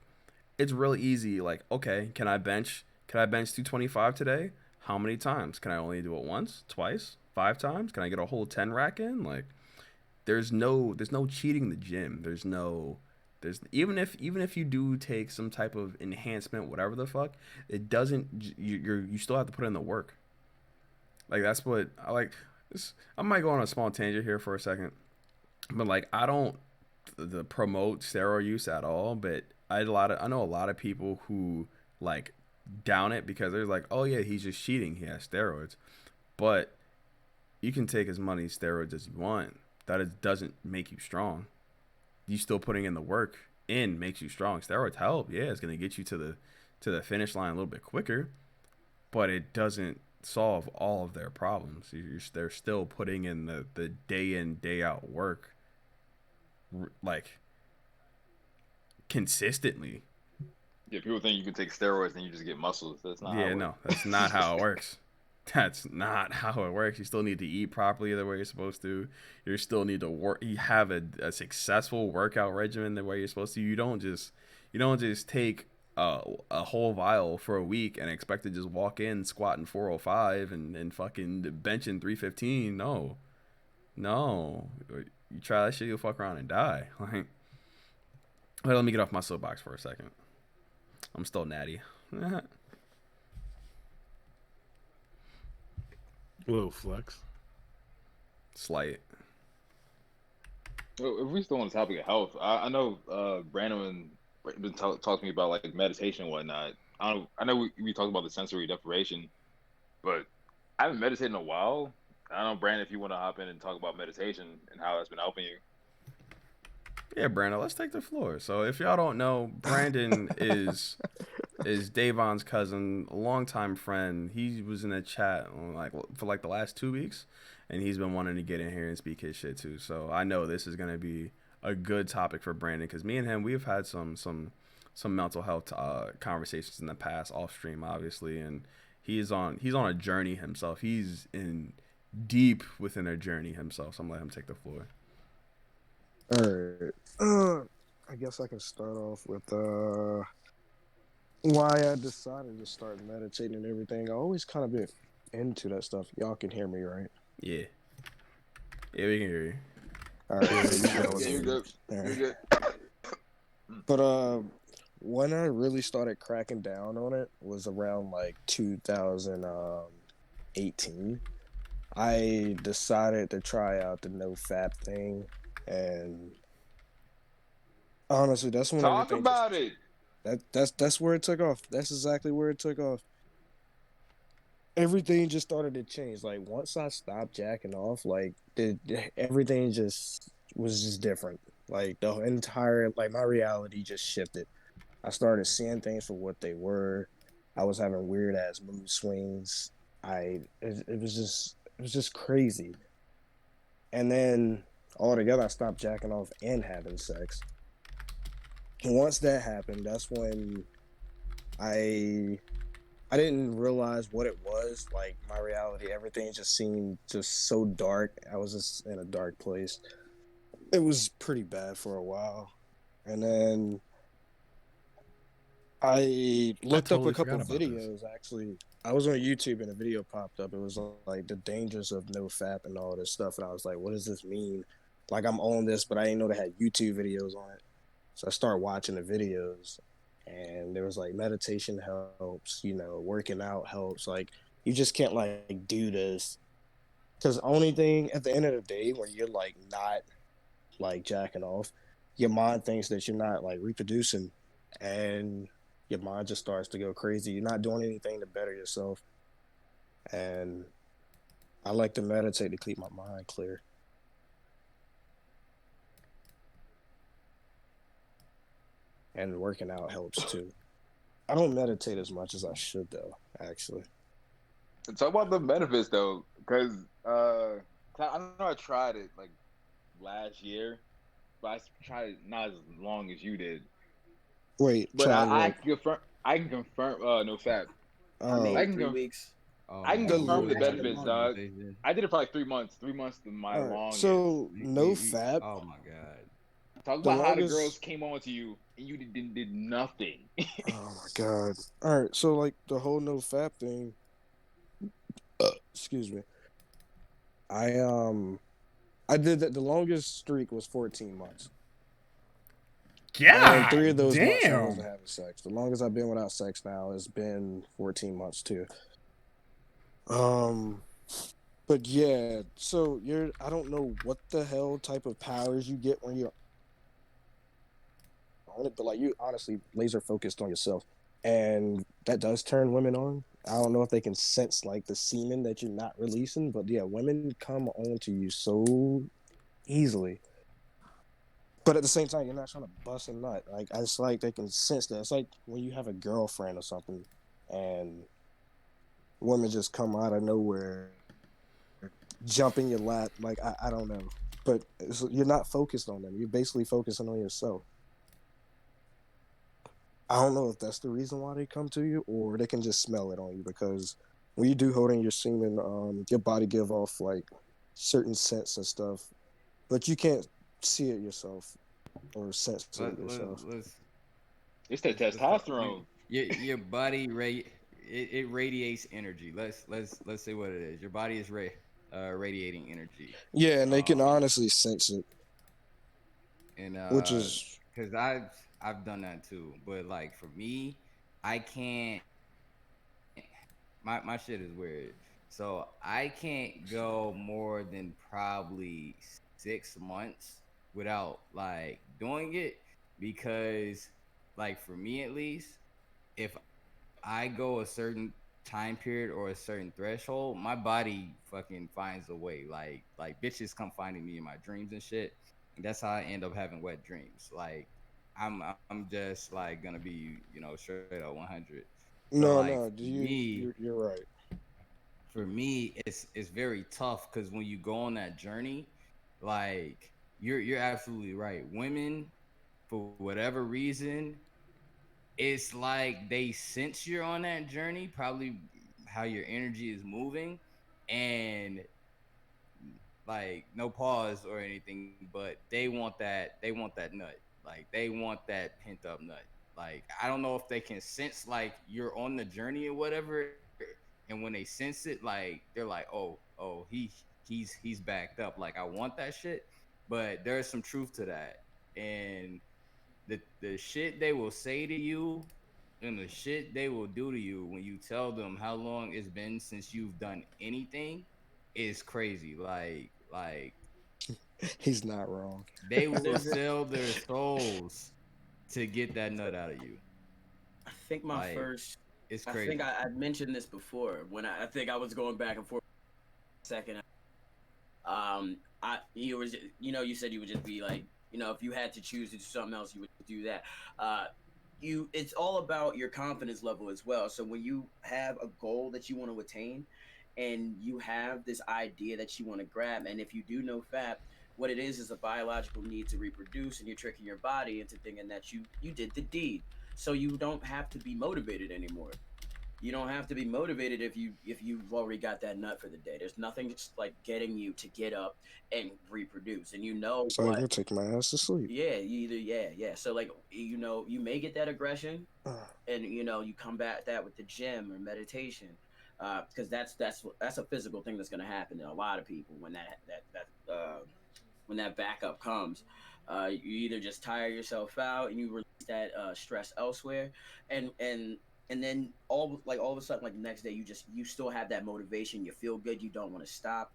Speaker 1: it's really easy. Like, okay, can I bench 225 today? How many times? Can I only do it once, twice, 5 times? Can I get a whole 10 rack in? Like, there's no cheating the gym. There's even if you do take some type of enhancement, whatever the fuck, it doesn't. You still have to put in the work. Like that's what I like. I might go on a small tangent here for a second, but like I don't promote steroid use at all. But I know a lot of people who like down it because they're like, oh yeah, he's just cheating. He has steroids, but you can take as many steroids as you want. That doesn't make you strong. You still putting in the work in makes you strong. Steroids help. Yeah, it's gonna get you to the finish line a little bit quicker, but it doesn't solve all of their problems. They're still putting in the day in day out work, like consistently.
Speaker 5: Yeah, people think you can take steroids and you just get muscles. That's not.
Speaker 1: Yeah, no, that's not how it works. That's not how it works. You still need to eat properly the way you're supposed to. You still need to work. You have a successful workout regimen the way you're supposed to. You don't just take a whole vial for a week and expect to just walk in squatting 405 and fucking benching 315. No, you try that shit, you'll fuck around and die. Like, let me get off my soapbox for a second. I'm still natty.
Speaker 3: Little flex.
Speaker 1: Slight.
Speaker 5: Well, if we still on the topic of health, I know Brandon been talking to me about like meditation and whatnot. I know we talked about the sensory deprivation, but I haven't meditated in a while. I don't know, Brandon, if you want to hop in and talk about meditation and how that's been helping you.
Speaker 1: Yeah, Brandon, let's take the floor. So if y'all don't know, Brandon is Davon's cousin, a longtime friend. He was in a chat for the last 2 weeks, and he's been wanting to get in here and speak his shit too. So I know this is gonna be a good topic for Brandon because me and him, we've had some mental health conversations in the past, off stream, obviously, and he's on a journey himself. He's in deep within a journey himself. So I'm gonna let him take the floor.
Speaker 2: All right. I guess I can start off with why I decided to start meditating and everything. I always kind of been into that stuff. Y'all can hear me, right?
Speaker 1: Yeah, we can hear you.
Speaker 2: All right.
Speaker 5: Yeah, you're good. You're good.
Speaker 2: But when I really started cracking down on it was around like 2018. I decided to try out the Nofap thing, and honestly, that's when
Speaker 5: Talk
Speaker 2: everything just
Speaker 5: about it.
Speaker 2: that's where it took off. That's exactly where it took off. Everything just started to change. Like once I stopped jacking off, like everything just was just different. Like the entire like my reality just shifted. I started seeing things for what they were. I was having weird ass mood swings. It was just crazy. And then altogether, I stopped jacking off and having sex. Once that happened, that's when I I didn't realize what it was. Like my reality, everything just seemed just so dark. I was just in a dark place. It was pretty bad for a while. And then I
Speaker 1: I
Speaker 2: looked up a
Speaker 1: totally
Speaker 2: couple
Speaker 1: forgot about this.
Speaker 2: videos actually. I was on YouTube and a video popped up. It was like the dangers of no fap and all this stuff. And I was like, what does this mean? Like I'm on this, but I didn't know they had YouTube videos on it. So I started watching the videos and there was like meditation helps, working out helps. Like you just can't like do this. Cause the only thing at the end of the day when you're like not like jacking off, your mind thinks that you're not like reproducing and your mind just starts to go crazy. You're not doing anything to better yourself. And I like to meditate to keep my mind clear. And working out helps too. I don't meditate as much as I should though, actually.
Speaker 5: Talk about the benefits though, because I know I tried it like last year, but I tried it not as long as you did.
Speaker 2: Wait,
Speaker 5: But
Speaker 2: try
Speaker 5: I
Speaker 2: what?
Speaker 5: can confirm. I can confirm. No fap.
Speaker 4: For me,
Speaker 5: I
Speaker 2: Oh,
Speaker 5: can.
Speaker 4: 3 weeks.
Speaker 6: Oh
Speaker 5: I can
Speaker 6: man,
Speaker 2: good
Speaker 6: you
Speaker 5: confirm the
Speaker 6: really
Speaker 2: lord.
Speaker 6: had a
Speaker 5: benefits,
Speaker 6: long
Speaker 5: dog.
Speaker 6: conversation.
Speaker 5: I did it for like 3 months. 3 months is my
Speaker 2: All right.
Speaker 5: longest.
Speaker 2: So no fap.
Speaker 6: Oh my god.
Speaker 5: Talk
Speaker 2: The
Speaker 5: about how the girls
Speaker 2: longest.
Speaker 5: came on to you and you did nothing.
Speaker 2: Oh my god. All right. So like the whole no fap thing. Excuse me. I I did that. The longest streak was 14 months, and 3 of those
Speaker 1: God
Speaker 2: months I wasn't
Speaker 1: damn.
Speaker 2: having sex. The longest I've been without sex now has been 14 months too. Um, but yeah. So I don't know what the hell type of powers you get when you're on it, but like you honestly laser focused on yourself, and that does turn women on. I don't know if they can sense like the semen that you're not releasing, but yeah, women come on to you so easily. But at the same time, you're not trying to bust a nut. Like it's like they can sense that. It's like when you have a girlfriend or something, and women just come out of nowhere, jump in your lap. Like I don't know, but you're not focused on them. You're basically focusing on yourself. I don't know if that's the reason why they come to you, or they can just smell it on you because when you do hold in your semen, your body give off like certain scents and stuff, but you can't see it yourself or sense it
Speaker 6: Let, let,
Speaker 2: yourself.
Speaker 6: let's
Speaker 5: It's the
Speaker 6: let's talk.
Speaker 5: testosterone.
Speaker 6: Your body it radiates energy. Let's say what it is. Your body is radiating energy.
Speaker 2: Yeah, and they can
Speaker 6: Um
Speaker 2: honestly sense it,
Speaker 6: and
Speaker 2: which is
Speaker 6: because I've done that too. But like for me, I can't. My shit is weird. So I can't go more than probably 6 months without like doing it because like for me at least, if I go a certain time period or a certain threshold, my body fucking finds a way. Like bitches come finding me in my dreams and shit. And that's how I end up having wet dreams. Like I'm just like gonna be, straight up 100. So
Speaker 2: no,
Speaker 6: like
Speaker 2: no. Do you? You're right.
Speaker 6: for me it's very tough because when you go on that journey, like you're absolutely right. Women, for whatever reason, it's like they sense you're on that journey, probably how your energy is moving, and like no pause or anything, but they want that nut. Like they want that pent up nut. Like I don't know if they can sense like you're on the journey or whatever, and when they sense it, like they're like, oh, he's backed up. Like I want that shit, but there's some truth to that. And the shit they will say to you and the shit they will do to you when you tell them how long it's been since you've done anything, is crazy. Like
Speaker 2: He's not wrong.
Speaker 6: they will
Speaker 4: There's a,
Speaker 6: sell their souls to get that nut out of you.
Speaker 4: I think my
Speaker 6: Like
Speaker 4: first,
Speaker 6: it's
Speaker 4: I think
Speaker 6: crazy.
Speaker 4: I mentioned this before when I think I was going back and forth a second. You was, you said you would just be like, if you had to choose to do something else, you would do that. Uh, it's all about your confidence level as well. So when you have a goal that you want to attain, and you have this idea that you want to grab, and if you do know fat, what it is a biological need to reproduce, and you're tricking your body into thinking that you did the deed. So you don't have to be motivated anymore. You don't have to be motivated if you've already got that nut for the day. There's nothing just like getting you to get up and reproduce, and you know
Speaker 2: So I'm
Speaker 4: what.
Speaker 2: gonna take my ass to sleep.
Speaker 4: Yeah, yeah. So like you may get that aggression, and you combat that with the gym or meditation, because that's a physical thing that's going to happen to a lot of people when when that backup comes. You either just tire yourself out and you release that stress elsewhere, and then all of a sudden, like the next day, you still have that motivation. You feel good. You don't want to stop.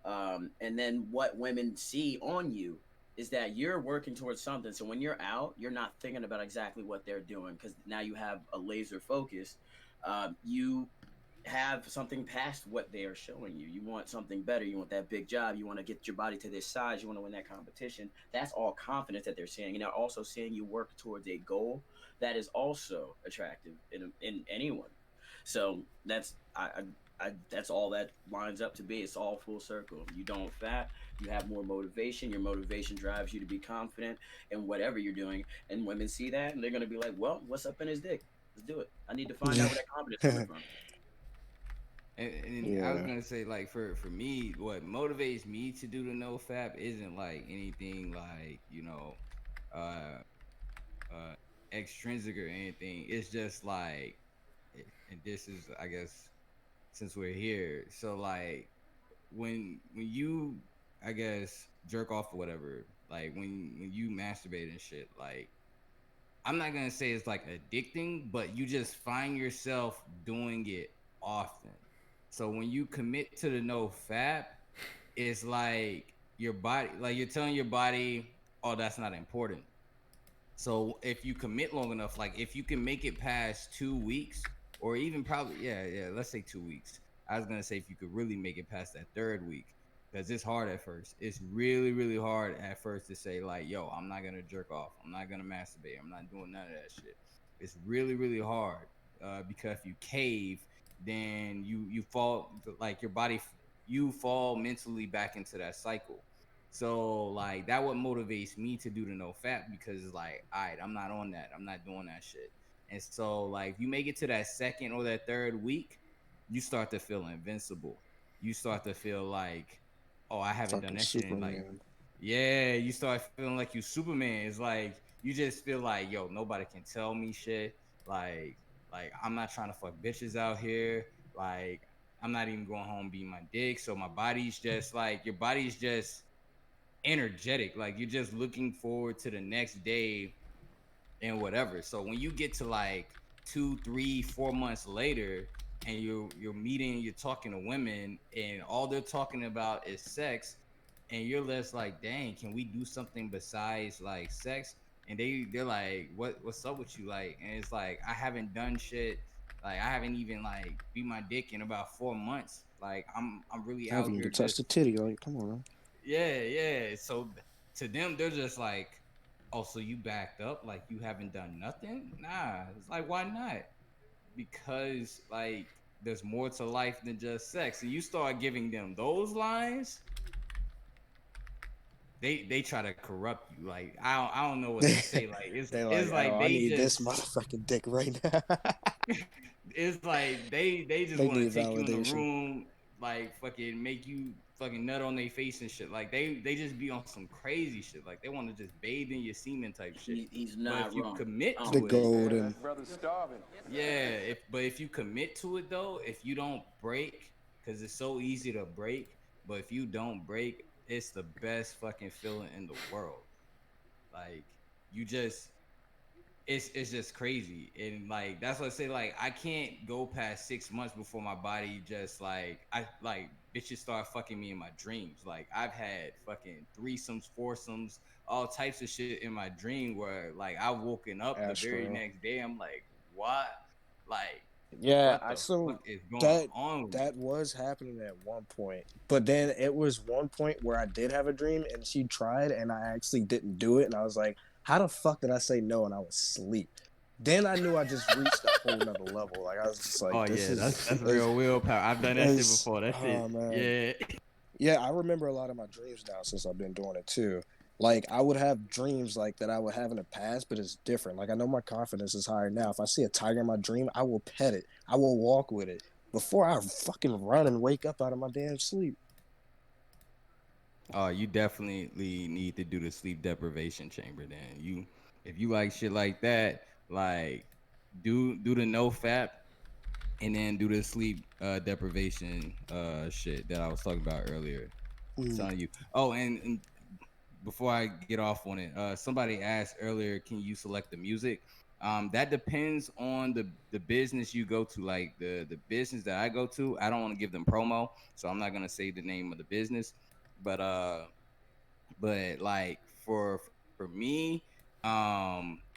Speaker 4: And then what women see on you is that you're working towards something. So when you're out, you're not thinking about exactly what they're doing because now you have a laser focus. You have something past what they are showing you. You want something better. You want that big job. You want to get your body to this size. You want to win that competition. That's all confidence that they're seeing. And they're also seeing you work towards a goal that is also attractive in anyone. So that's all that lines up to be. It's all full circle. You don't fat, you have more motivation. Your motivation drives you to be confident in whatever you're doing. And women see that and they're gonna be like, well, what's up in his dick? Let's do it. I need to find out
Speaker 2: Yeah.
Speaker 4: where that confidence coming from.
Speaker 6: And I was
Speaker 2: Yeah.
Speaker 6: gonna say, like, for me, what motivates me to do the no fap isn't like anything like uh uh extrinsic or anything. It's just like, and this is, I guess, since we're here, so like when you, I guess, jerk off or whatever, like when you masturbate and shit, like I'm not gonna say it's like addicting, but you just find yourself doing it often. So when you commit to the no fap, it's like your body, like you're telling your body, oh, that's not important. So if you commit long enough, like if you can make it past 2 weeks, or even probably, yeah, let's say 2 weeks. I was gonna say if you could really make it past that third week, because it's hard at first. It's really, really hard at first to say like, yo, I'm not gonna jerk off. I'm not gonna masturbate. I'm not doing none of that shit. It's really, really hard because if you cave, then you fall, like your body, you fall mentally back into that cycle. So like that what motivates me to do the no fap, because it's like, all right, I'm not on that. I'm not doing that shit. And so like if you make it to that second or that third week, you start to feel invincible. You start to feel like, oh, I haven't done
Speaker 2: Fucking
Speaker 6: that shit in like,
Speaker 2: Superman.
Speaker 6: yeah, you start feeling like you Superman. It's like you just feel like, yo, nobody can tell me shit. Like like I'm not trying to fuck bitches out here. Like I'm not even going home beating my dick. So my body's just like, your body's just energetic. Like you're just looking forward to the next day and whatever. So when you get to like 2, 3, 4 months later, and you're meeting, you're talking to women, and all they're talking about is sex, and you're less like, dang, can we do something besides like sex? And they're like, what's up with you? Like, and it's like, I haven't done shit. Like I haven't even like beat my dick in about 4 months. Like I'm really
Speaker 2: I
Speaker 6: out
Speaker 2: haven't
Speaker 6: here
Speaker 2: even touched
Speaker 6: just,
Speaker 2: a titty. Like, come on, man.
Speaker 6: yeah. So to them, they're just like, oh, so you backed up? Like you haven't done nothing? Nah. It's like, why not? Because like there's more to life than just sex. And you start giving them those lines, they try to corrupt you. Like I don't know what to say. Like
Speaker 2: They're
Speaker 6: it's
Speaker 2: like,
Speaker 6: like
Speaker 2: oh, I
Speaker 6: they
Speaker 2: need this
Speaker 6: just
Speaker 2: motherfucking dick right now.
Speaker 6: it's like they just
Speaker 2: They
Speaker 6: want to
Speaker 2: need
Speaker 6: take you in the
Speaker 2: validation.
Speaker 6: room, like fucking make you fucking nut on their face and shit. Like they just be on some crazy shit. Like they want to just bathe in your semen type shit.
Speaker 4: He's
Speaker 6: But
Speaker 4: not
Speaker 6: if you
Speaker 4: wrong.
Speaker 6: commit
Speaker 2: The
Speaker 6: to it,
Speaker 2: golden.
Speaker 6: yeah. If you commit to it though, if you don't break, because it's so easy to break. But if you don't break, it's the best fucking feeling in the world. Like you just, it's just crazy. And that's what I say, like I can't go past 6 months before my body just like, I like bitches start fucking me in my dreams. Like I've had fucking threesomes, foursomes, all types of shit in my dream where like I've woken up the very
Speaker 2: Astro.
Speaker 6: next day. I'm like, what? Like,
Speaker 2: Yeah,
Speaker 6: what the fuck
Speaker 2: so
Speaker 6: is going
Speaker 2: that
Speaker 6: on with me?
Speaker 2: that was happening at one point, but then it was one point where I did have a dream, and she tried, and I actually didn't do it, and I was like, "How the fuck did I say no?" And I was asleep. Then I knew I just reached a whole nother level. Like I was just like,
Speaker 6: Oh
Speaker 2: "This
Speaker 6: yeah, that's
Speaker 2: is
Speaker 6: real willpower. I've done that shit
Speaker 2: is
Speaker 6: before. That shit,
Speaker 2: oh man."
Speaker 6: yeah.
Speaker 2: Yeah, I remember a lot of my dreams now since I've been doing it too. Like I would have dreams like that I would have in the past, but it's different. Like I know my confidence is higher now. If I see a tiger in my dream, I will pet it. I will walk with it before I fucking run and wake up out of my damn sleep.
Speaker 6: Oh, you definitely need to do the sleep deprivation chamber. Then you, if you like shit like that, like do the Nofap and then do the sleep deprivation shit that I was talking about earlier.
Speaker 2: Mm.
Speaker 6: Telling you. Oh, and before I get off on it, somebody asked earlier, can you select the music? That depends on the business you go to. Like the business that I go to, I don't want to give them promo, so I'm not gonna say the name of the business. But like for me,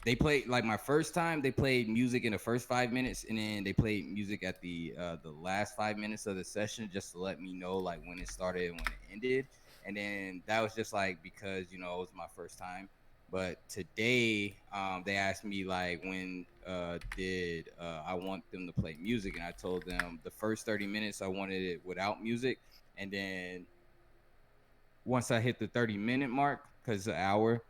Speaker 6: they played like my first time they played music in the first 5 minutes, and then they played music at the last 5 minutes of the session just to let me know like when it started and when it ended. And then that was just like because it was my first time. But today they asked me like when did I want them to play music, and I told them the first 30 minutes I wanted it without music, and then once I hit the 30-minute mark, because the hour,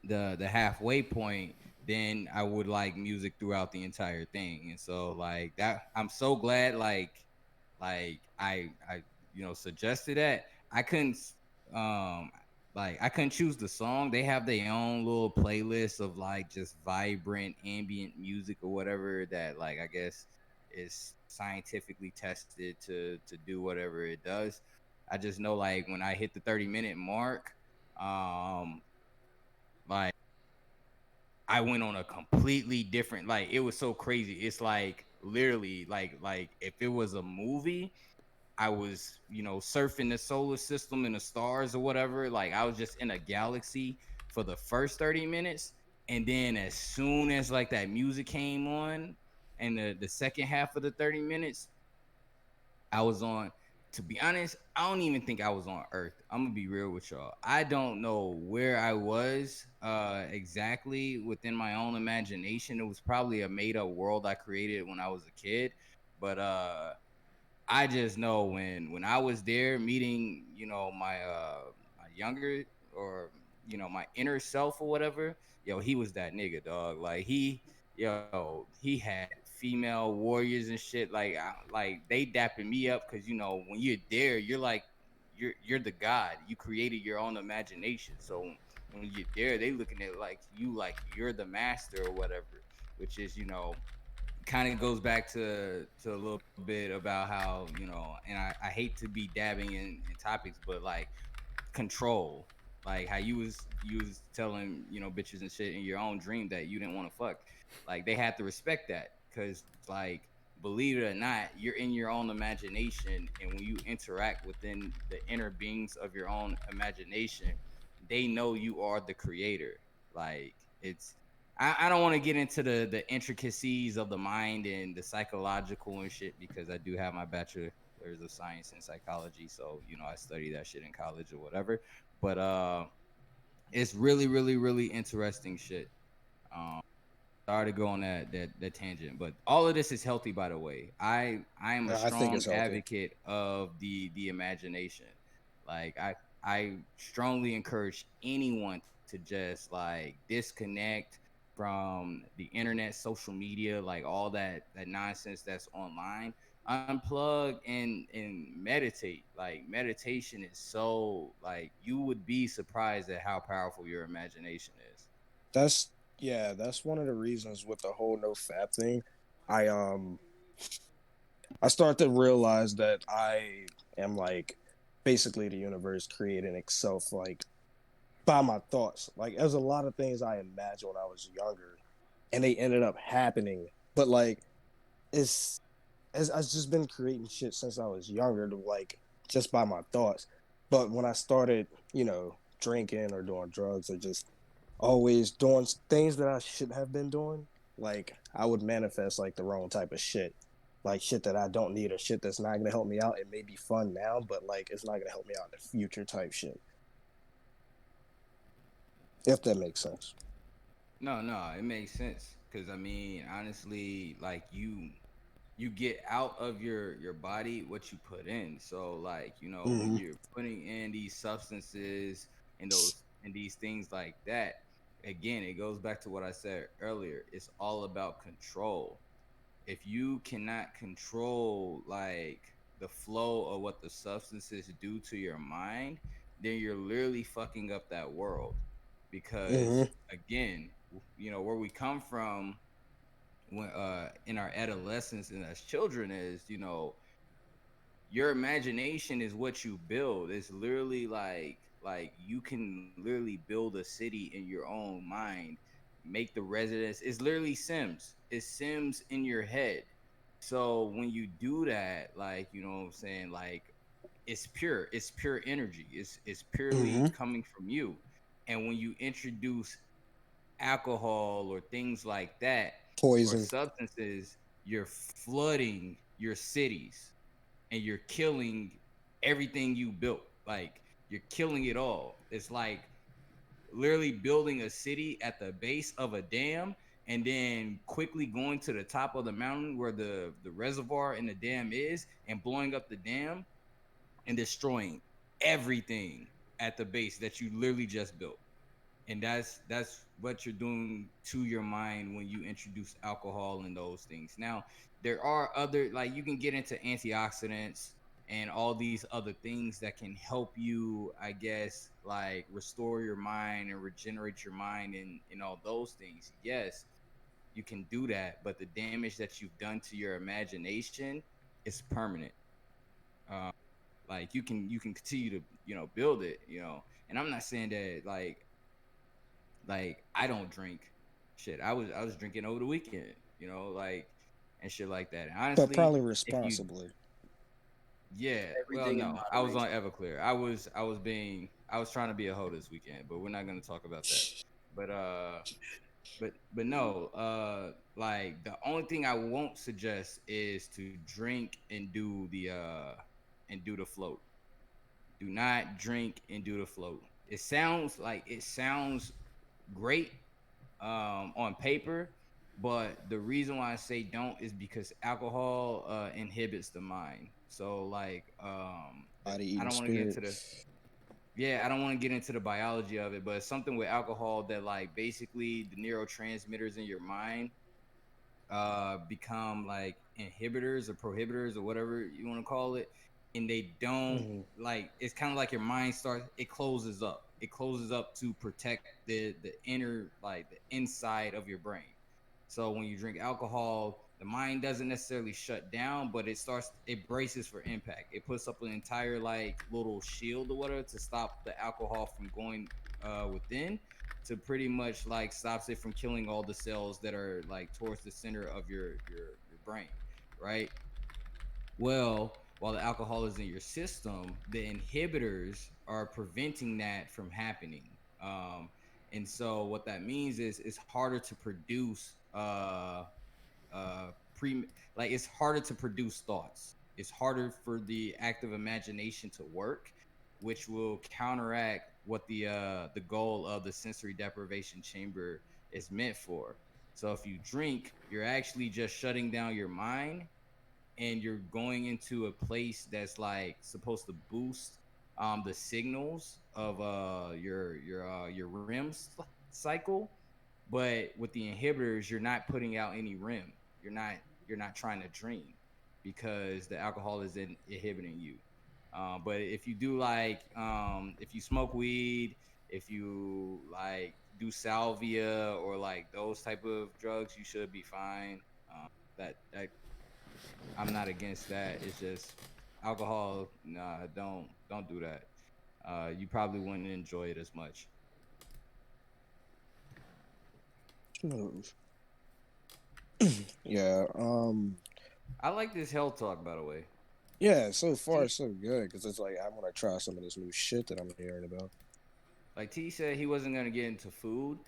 Speaker 6: the halfway point, then I would like music throughout the entire thing. And so like that, I'm so glad I suggested that. I couldn't um I couldn't choose the song. They have their own little playlist of like just vibrant ambient music or whatever that like I guess is scientifically tested to do whatever it does. I just know like when I hit the 30-minute mark, um like I went on a completely different, like it was so crazy. It's like literally like if it was a movie, I was, surfing the solar system and the stars or whatever. Like I was just in a galaxy for the first 30 minutes. And then as soon as like that music came on and the second half of the 30 minutes, I was on, to be honest, I don't even think I was on Earth. I'm gonna be real with y'all. I don't know where I was exactly within my own imagination. It was probably a made up world I created when I was a kid. But I just know when I was there meeting, my younger, or my inner self or whatever, yo, he was that nigga, dog. Like he had female warriors and shit. Like like they dapping me up because when you're there, you're like you're the god. You created your own imagination. So when you're there, they looking at like you're the master or whatever, which is kind of goes back to a little bit about how and I hate to be dabbing in topics, but like control, like how you was telling bitches and shit in your own dream that you didn't want to fuck. Like they had to respect that because like believe it or not, you're in your own imagination, and when you interact within the inner beings of your own imagination, they know you are the creator. Like it's I don't want to get into the intricacies of the mind and the psychological and shit because I do have my bachelor's of science in psychology, so I study that shit in college or whatever. But it's really, really, really interesting shit. Um, Sorry to go on that tangent, but all of this is healthy, by the way. I am a
Speaker 2: I think
Speaker 6: strong
Speaker 2: it's healthy.
Speaker 6: advocate of the imagination. Like I strongly encourage anyone to just like disconnect from the internet, social media, like all that nonsense that's online. Unplug and meditate. Like meditation is so like you would be surprised at how powerful your imagination is.
Speaker 2: That's yeah, that's one of the reasons with the whole no fap thing. I um I start to realize that I am like basically the universe creating itself like by my thoughts. Like there's a lot of things I imagined when I was younger and they ended up happening. But like it's I've just been creating shit since I was younger to like just by my thoughts. But when I started, drinking or doing drugs or just always doing things that I shouldn't have been doing, like I would manifest like the wrong type of shit. Like shit that I don't need or shit that's not gonna help me out. It may be fun now, but like it's not gonna help me out in the future type shit. If that makes sense.
Speaker 6: No, no, it makes sense. Cause I mean, honestly, like you get out of your body what you put in. So like, when
Speaker 2: Hmm.
Speaker 6: you're putting in these substances and these things like that, again, it goes back to what I said earlier. It's all about control. If you cannot control like the flow of what the substances do to your mind, then you're literally fucking up that world.
Speaker 2: Hmm.
Speaker 6: Because again, where we come from when in our adolescence and as children is, your imagination is what you build. It's literally like you can literally build a city in your own mind, make the residents. It's literally Sims. It's Sims in your head. So when you do that, like, you know what I'm saying, like, it's pure. It's pure energy. It's purely
Speaker 2: Hmm.
Speaker 6: coming from you. And when you introduce alcohol or things like that or
Speaker 2: Poison.
Speaker 6: substances, you're flooding your cities and you're killing everything you built. Like you're killing it all. It's like literally building a city at the base of a dam and then quickly going to the top of the mountain where the reservoir and the dam is and blowing up the dam and destroying everything at the base that you literally just built. And that's what you're doing to your mind when you introduce alcohol and those things. Now there are other, like, you can get into antioxidants and all these other things that can help you, I guess, like restore your mind and regenerate your mind and all those things. Yes, you can do that, but the damage that you've done to your imagination is permanent. um, like you can continue to build it, and I'm not saying that like I don't drink. Shit, I was drinking over the weekend, like, and shit like that. And
Speaker 2: But
Speaker 6: honestly,
Speaker 2: probably
Speaker 6: if you,
Speaker 2: responsibly.
Speaker 6: yeah, well,
Speaker 4: Everything in
Speaker 6: no, I was on
Speaker 4: moderation.
Speaker 6: Everclear. I was trying to be a hoe this weekend, but we're not gonna talk about that. But but no, like the only thing I won't suggest is to drink and do the float. Do not drink and do the float. It sounds great on paper, but the reason why I say don't is because alcohol inhibits the mind. So like
Speaker 2: Body
Speaker 6: I
Speaker 2: eating
Speaker 6: don't want to get
Speaker 2: spirit.
Speaker 6: into the yeah, I don't want to get into the biology of it, but it's something with alcohol that like basically the neurotransmitters in your mind become like inhibitors or prohibitors or whatever you want to call it, and they don't,
Speaker 2: Hmm.
Speaker 6: like, it's kind of like your mind starts, it closes up to protect the inner, like the inside of your brain. So when you drink alcohol, the mind doesn't necessarily shut down, but it braces for impact. It puts up an entire like little shield or whatever to stop the alcohol from going within, to pretty much like stops it from killing all the cells that are like towards the center of your brain, right? Well, while the alcohol is in your system, the inhibitors are preventing that from happening. And so what that means is it's harder to produce pre like it's harder to produce thoughts. It's harder for the active imagination to work, which will counteract what the goal of the sensory deprivation chamber is meant for. So if you drink, you're actually just shutting down your mind and you're going into a place that's like supposed to boost the signals of your cycle, but with the inhibitors you're not putting out any REM. You're not trying to dream because the alcohol is inhibiting you. But if you do like if you smoke weed, if you like do salvia or like those type of drugs, you should be fine. That I'm not against that. It's just alcohol. Nah, don't do that. You probably wouldn't enjoy it as much.
Speaker 2: Smooth. Yeah.
Speaker 6: I like this health talk, by the way.
Speaker 2: Yeah, so far so good because it's like I want to try some of this new shit that I'm hearing about.
Speaker 6: Like T said, he wasn't gonna get into food.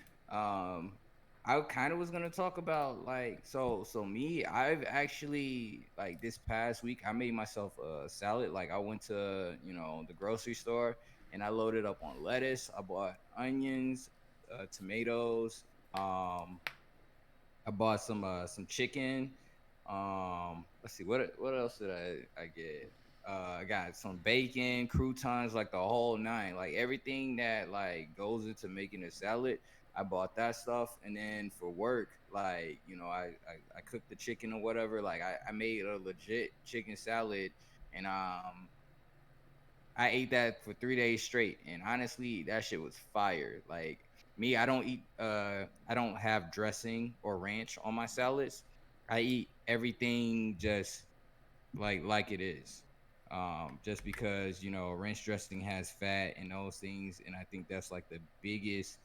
Speaker 6: I kind of was gonna talk about like so me. I've actually like this past week I made myself a salad. Like I went to the grocery store and I loaded up on lettuce. I bought onions, tomatoes. I bought some chicken. Let's see what else did I get? I got some bacon, croutons, like the whole nine, like everything that like goes into making a salad. I bought that stuff, and then for work, like I cooked the chicken or whatever. Like I made a legit chicken salad, and I ate that for 3 days straight, and honestly, that shit was fire. Like me, I don't have dressing or ranch on my salads. I eat everything just like it is. Just because ranch dressing has fat and those things, and I think that's like the biggest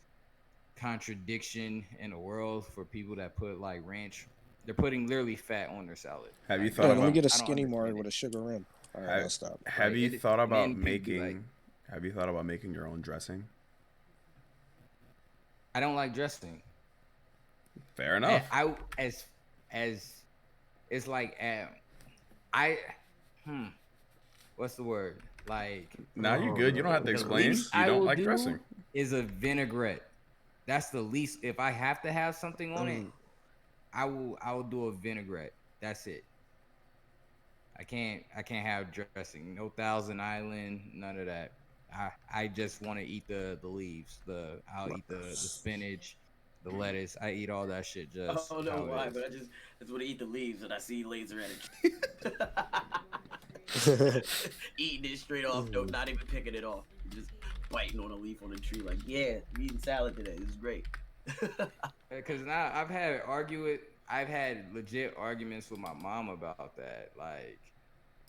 Speaker 6: contradiction in the world for people that put like ranch. They're putting literally fat on their salad.
Speaker 1: Have you
Speaker 6: Like
Speaker 1: thought
Speaker 2: Yeah, let me
Speaker 1: about
Speaker 2: get a
Speaker 6: I don't
Speaker 2: skinny marg
Speaker 6: understand
Speaker 2: with
Speaker 6: it.
Speaker 2: a sugar rim. All right,
Speaker 1: have,
Speaker 2: I'll stop.
Speaker 1: have
Speaker 6: Like
Speaker 1: you thought
Speaker 6: and
Speaker 1: about
Speaker 6: then people be like,
Speaker 1: making have you thought about making your own dressing?
Speaker 6: I don't like dressing.
Speaker 1: Fair
Speaker 6: And
Speaker 1: enough.
Speaker 6: I as it's like I what's the word? Like
Speaker 1: Now you're good. You don't have to
Speaker 6: the
Speaker 1: explain.
Speaker 6: least
Speaker 1: You
Speaker 6: I
Speaker 1: don't
Speaker 6: will
Speaker 1: like
Speaker 6: do
Speaker 1: dressing.
Speaker 6: is a vinaigrette. That's the least. If I have to have something on it, I will do a vinaigrette. That's it. I can't have dressing. No Thousand Island, none of that. I just want to eat the leaves. I'll eat the spinach, the lettuce. I eat all that shit
Speaker 4: I
Speaker 6: just
Speaker 4: don't know
Speaker 6: how it
Speaker 4: why,
Speaker 6: is.
Speaker 4: but I just want to eat the leaves and I see laser at it. Eating it straight off, not even picking it off. Just biting on a leaf on a tree, like, yeah, I'm eating salad today. This is great.
Speaker 6: Because now I've had legit arguments with my mom about that. Like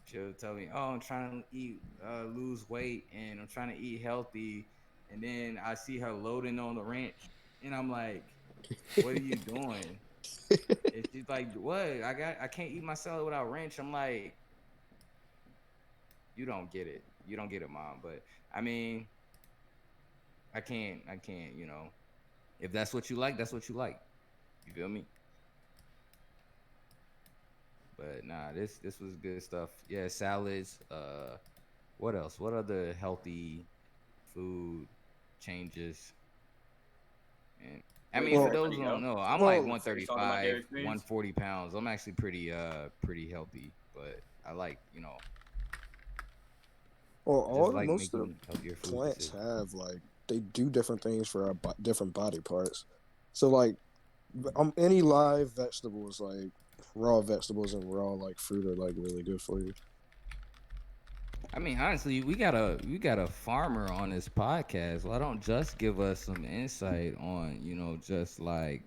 Speaker 6: she'll tell me, "Oh, I'm trying to lose weight, and I'm trying to eat healthy," and then I see her loading on the ranch, and I'm like, "What are you doing?" And she's like, "What? I can't eat my salad without ranch." I'm like, "You don't get it. You don't get it, mom." But I mean, I can't. If that's what you like, that's what you like. You feel me? But nah, this was good stuff. Yeah, salads. What else? What other healthy food changes? And I
Speaker 4: Wait,
Speaker 6: mean,
Speaker 4: for
Speaker 6: for
Speaker 2: well,
Speaker 6: those
Speaker 4: everybody
Speaker 6: who don't
Speaker 4: else,
Speaker 6: know, I'm like
Speaker 2: well,
Speaker 4: are you talking about their
Speaker 6: 135,
Speaker 4: experience?
Speaker 6: 140 pounds. I'm actually pretty healthy, but I like
Speaker 2: well,
Speaker 6: I just
Speaker 2: all
Speaker 6: like
Speaker 2: most of the
Speaker 6: making healthier food
Speaker 2: plants
Speaker 6: decisions.
Speaker 2: have like they do different things for our different body parts. So like, any live vegetables like raw vegetables and raw like fruit are like really good for you.
Speaker 6: I mean, honestly, we got a farmer on this podcast. Why don't just give us some insight on just like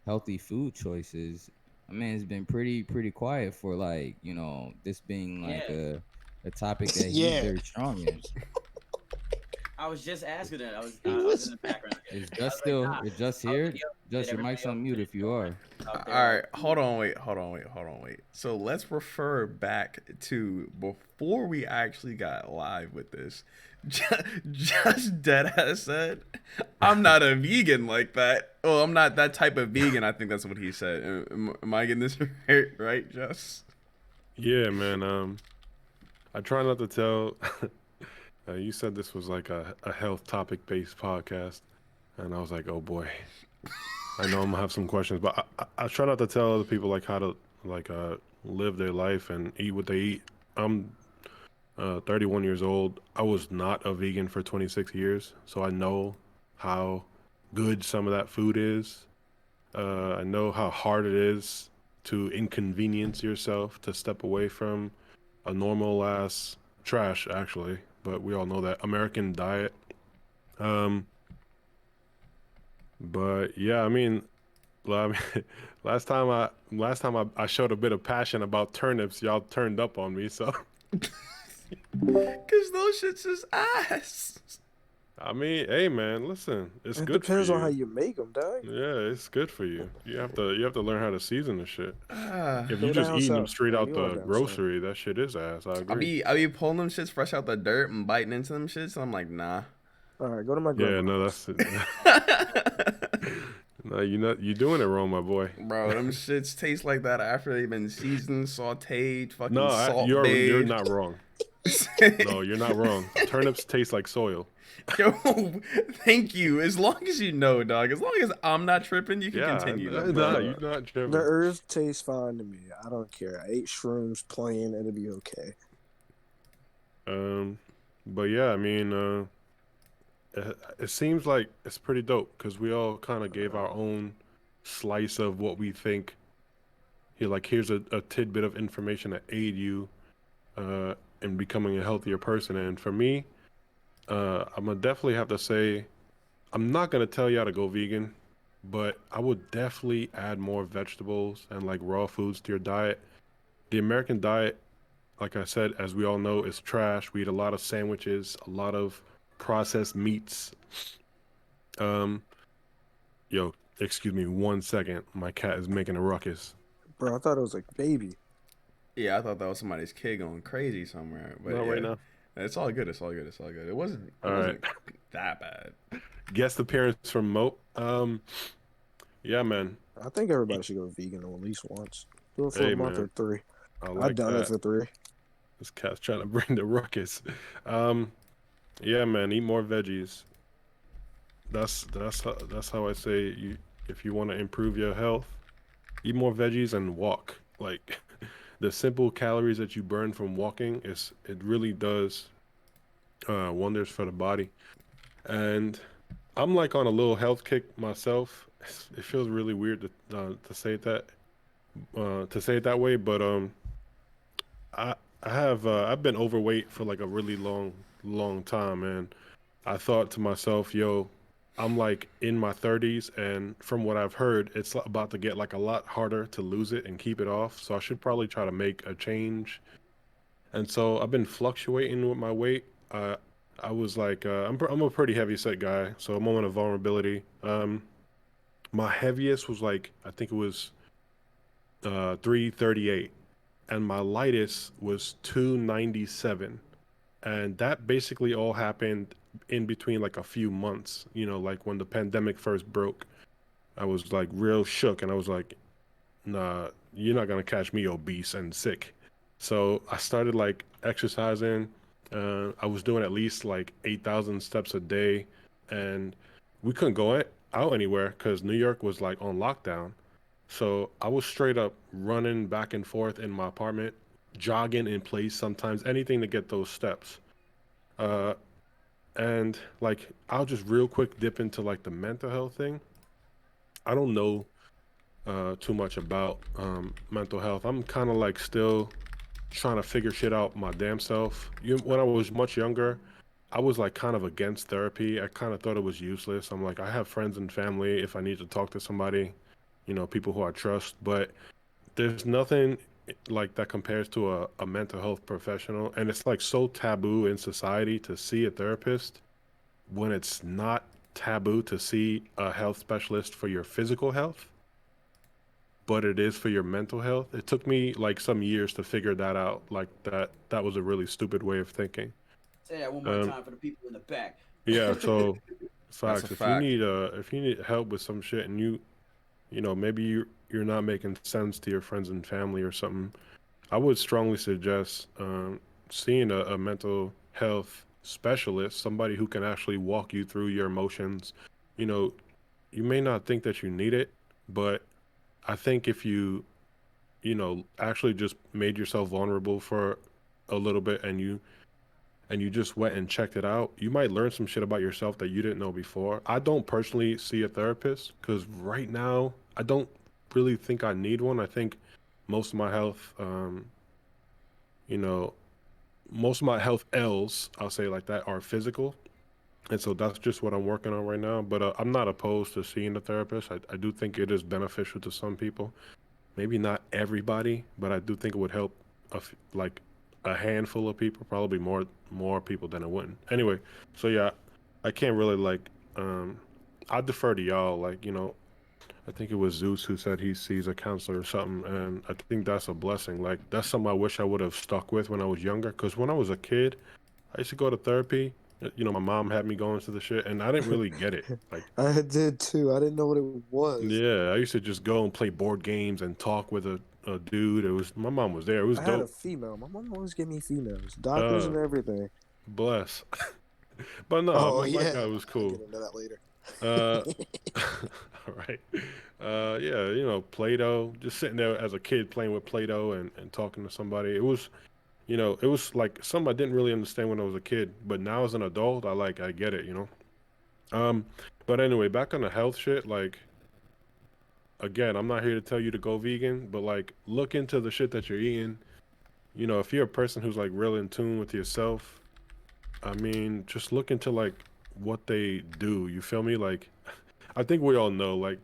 Speaker 6: healthy food choices? I mean, it's been pretty quiet for like this being like
Speaker 4: Yeah,
Speaker 6: a topic that he's
Speaker 2: Yeah,
Speaker 6: very strong in.
Speaker 4: I was just asking that. I was
Speaker 2: he
Speaker 4: I was in
Speaker 2: was.
Speaker 4: the background.
Speaker 6: Is
Speaker 4: I
Speaker 6: just
Speaker 4: was like,
Speaker 6: still
Speaker 4: nah.
Speaker 6: is just
Speaker 4: I'll
Speaker 6: here?
Speaker 4: let you get
Speaker 6: Just your
Speaker 4: everybody
Speaker 6: mic's
Speaker 4: else
Speaker 6: on mute
Speaker 4: finish
Speaker 6: if you
Speaker 4: going
Speaker 6: are.
Speaker 4: about
Speaker 1: All
Speaker 4: their
Speaker 1: right, hold on, wait. So let's refer back to before we actually got live with this. Just deadass said, "I'm not a vegan like that. Oh, I'm not that type of vegan." I think that's what he said. Am I getting this right, Just?
Speaker 3: Yeah, man. I try not to tell. You said this was like a health topic based podcast, and I was like, oh boy, I know I'm gonna have some questions, but I try not to tell other people like how to like live their life and eat what they eat. I'm 31 years old. I was not a vegan for 26 years, so I know how good some of that food is. I know how hard it is to inconvenience yourself to step away from a normal ass trash, actually. But we all know that American diet. Um, but yeah, I mean, I mean, last time I showed a bit of passion about turnips, y'all turned up on me. So
Speaker 1: Cause those shits is ass.
Speaker 3: I mean, hey man, listen, it's
Speaker 2: It
Speaker 3: good for
Speaker 2: depends on how
Speaker 3: you.
Speaker 2: you make them, dog.
Speaker 3: Yeah, it's good for you. You have to learn how to season the shit.
Speaker 1: Ah,
Speaker 3: If you
Speaker 2: Go
Speaker 3: just
Speaker 2: down
Speaker 3: eating them
Speaker 2: south.
Speaker 3: straight
Speaker 2: Well,
Speaker 3: out
Speaker 2: you are
Speaker 3: the
Speaker 2: down south.
Speaker 3: grocery, that shit is ass. I agree.
Speaker 1: I be pulling them shits fresh out the dirt and biting into them shits. And I'm like, nah.
Speaker 2: All right, go to my
Speaker 3: Yeah,
Speaker 2: grandma's
Speaker 3: no,
Speaker 2: house.
Speaker 3: that's it. No, you're doing it wrong, my boy.
Speaker 1: Bro, them shits taste like that after they've been seasoned, sauteed,
Speaker 3: No,
Speaker 1: fucking salt
Speaker 3: you're
Speaker 1: bathed.
Speaker 3: not wrong. No, you're not wrong. Turnips taste like soil.
Speaker 1: Yo, thank you. As long as you know, dog. As long as I'm not tripping, you can
Speaker 3: Yeah,
Speaker 1: continue though.
Speaker 3: nah,
Speaker 1: But
Speaker 3: you're not
Speaker 2: The
Speaker 3: tripping.
Speaker 2: herbs taste fine to me. I don't care. I ate shrooms plain. It'll be okay.
Speaker 3: Um, but yeah, I mean, it seems like it's pretty dope because we all kind of gave our own slice of what we think. Here's a tidbit of information that aid you in becoming a healthier person. And for me, I'm gonna definitely have to say I'm not gonna tell you how to go vegan, but I would definitely add more vegetables and like raw foods to your diet. The American diet, like I said, as we all know, is trash. We eat a lot of sandwiches, a lot of processed meats. Um, yo, excuse me 1 second. My cat is making a ruckus.
Speaker 2: Bro, I thought it was a baby.
Speaker 1: yeah, I thought that was somebody's kid going crazy somewhere. But
Speaker 3: Not right
Speaker 1: yeah,
Speaker 3: now.
Speaker 1: it's all good. It's all good. It's all good. It wasn't. It
Speaker 3: All right.
Speaker 1: wasn't that bad.
Speaker 3: Guest appearance from Moat. Yeah, man.
Speaker 2: I think everybody should go vegan at least once. Do it for a
Speaker 3: Hey,
Speaker 2: month
Speaker 3: man.
Speaker 2: or 3.
Speaker 3: I
Speaker 2: I've
Speaker 3: like
Speaker 2: done it
Speaker 3: that.
Speaker 2: for 3.
Speaker 3: This cat's trying to bring the ruckus. Um, yeah, man. Eat more veggies. That's how I say you. If you want to improve your health, eat more veggies and walk. Like the simple calories that you burn from walking it really does wonders for the body. And I'm like on a little health kick myself. It feels really weird to say it that way, but I I've been overweight for like a really long time, and I thought to myself, yo, I'm like in my 30s, and from what I've heard, it's about to get like a lot harder to lose it and keep it off. So I should probably try to make a change. And so I've been fluctuating with my weight. I was like, I'm a pretty heavy set guy, so I'm on a vulnerability. My heaviest was like I think it was 338, and my lightest was 297, and that basically all happened in between like a few months. Like when the pandemic first broke, I was like real shook, and I was like, nah, you're not gonna catch me obese and sick. So I started like exercising. I was doing at least like 8,000 steps a day, and we couldn't go out anywhere because New York was like on lockdown. So I was straight up running back and forth in my apartment, jogging in place sometimes, anything to get those steps. Uh, and like I'll just real quick dip into like the mental health thing. I don't know too much about mental health. I'm kind of like still trying to figure shit out my damn self. When I was much younger, I was like kind of against therapy. I kind of thought it was useless. I'm like, I have friends and family if I need to talk to somebody, people who I trust. But there's nothing like that compares to a mental health professional. And it's like so taboo in society to see a therapist when it's not taboo to see a health specialist for your physical health, but it is for your mental health. It took me like some years to figure that out. Like that was a really stupid way of thinking.
Speaker 4: Say that one more
Speaker 3: Um,
Speaker 4: time for the people in the back.
Speaker 3: yeah, so
Speaker 1: That's a
Speaker 3: facts.
Speaker 1: fact.
Speaker 3: If you need help with some shit and maybe you're not making sense to your friends and family or something, I would strongly suggest seeing a mental health specialist, somebody who can actually walk you through your emotions. You know, you may not think that you need it, but I think if you actually just made yourself vulnerable for a little bit and you just went and checked it out, you might learn some shit about yourself that you didn't know before. I don't personally see a therapist because right now I don't really think I need one. I think most of my health, you know, most of my health L's, I'll say it like that, are physical. And so that's just what I'm working on right now. But I'm not opposed to seeing a therapist. I do think it is beneficial to some people. Maybe not everybody, but I do think it would help like a handful of people, probably more people than it wouldn't. Anyway, so yeah, I can't really like I defer to y'all. Like, I think it was Zeus who said he sees a counselor or something, and I think that's a blessing. Like, that's something I wish I would have stuck with when I was younger. Because when I was a kid, I used to go to therapy. My mom had me going to the shit, and I didn't really get it. Like,
Speaker 2: I did too. I didn't know what it was.
Speaker 3: yeah, I used to just go and play board games and talk with a dude. It was my mom was there. It was
Speaker 2: I had a
Speaker 3: dope.
Speaker 2: female. My mom always gave me females, doctors
Speaker 3: Uh,
Speaker 2: and everything.
Speaker 3: bless. But no,
Speaker 2: Oh
Speaker 3: my guy
Speaker 2: yeah,
Speaker 3: was
Speaker 2: I'll
Speaker 3: cool.
Speaker 2: get into that later.
Speaker 3: Uh, all right. Yeah, Play-Doh, just sitting there as a kid playing with Play-Doh and talking to somebody. It was like something I didn't really understand when I was a kid, but now as an adult, I get it. Um, but anyway, back on the health shit, like, again, I'm not here to tell you to go vegan, but like, look into the shit that you're eating. If you're a person who's like real in tune with yourself, I mean, just look into like what they do. You feel me? Like, I think we all know, like,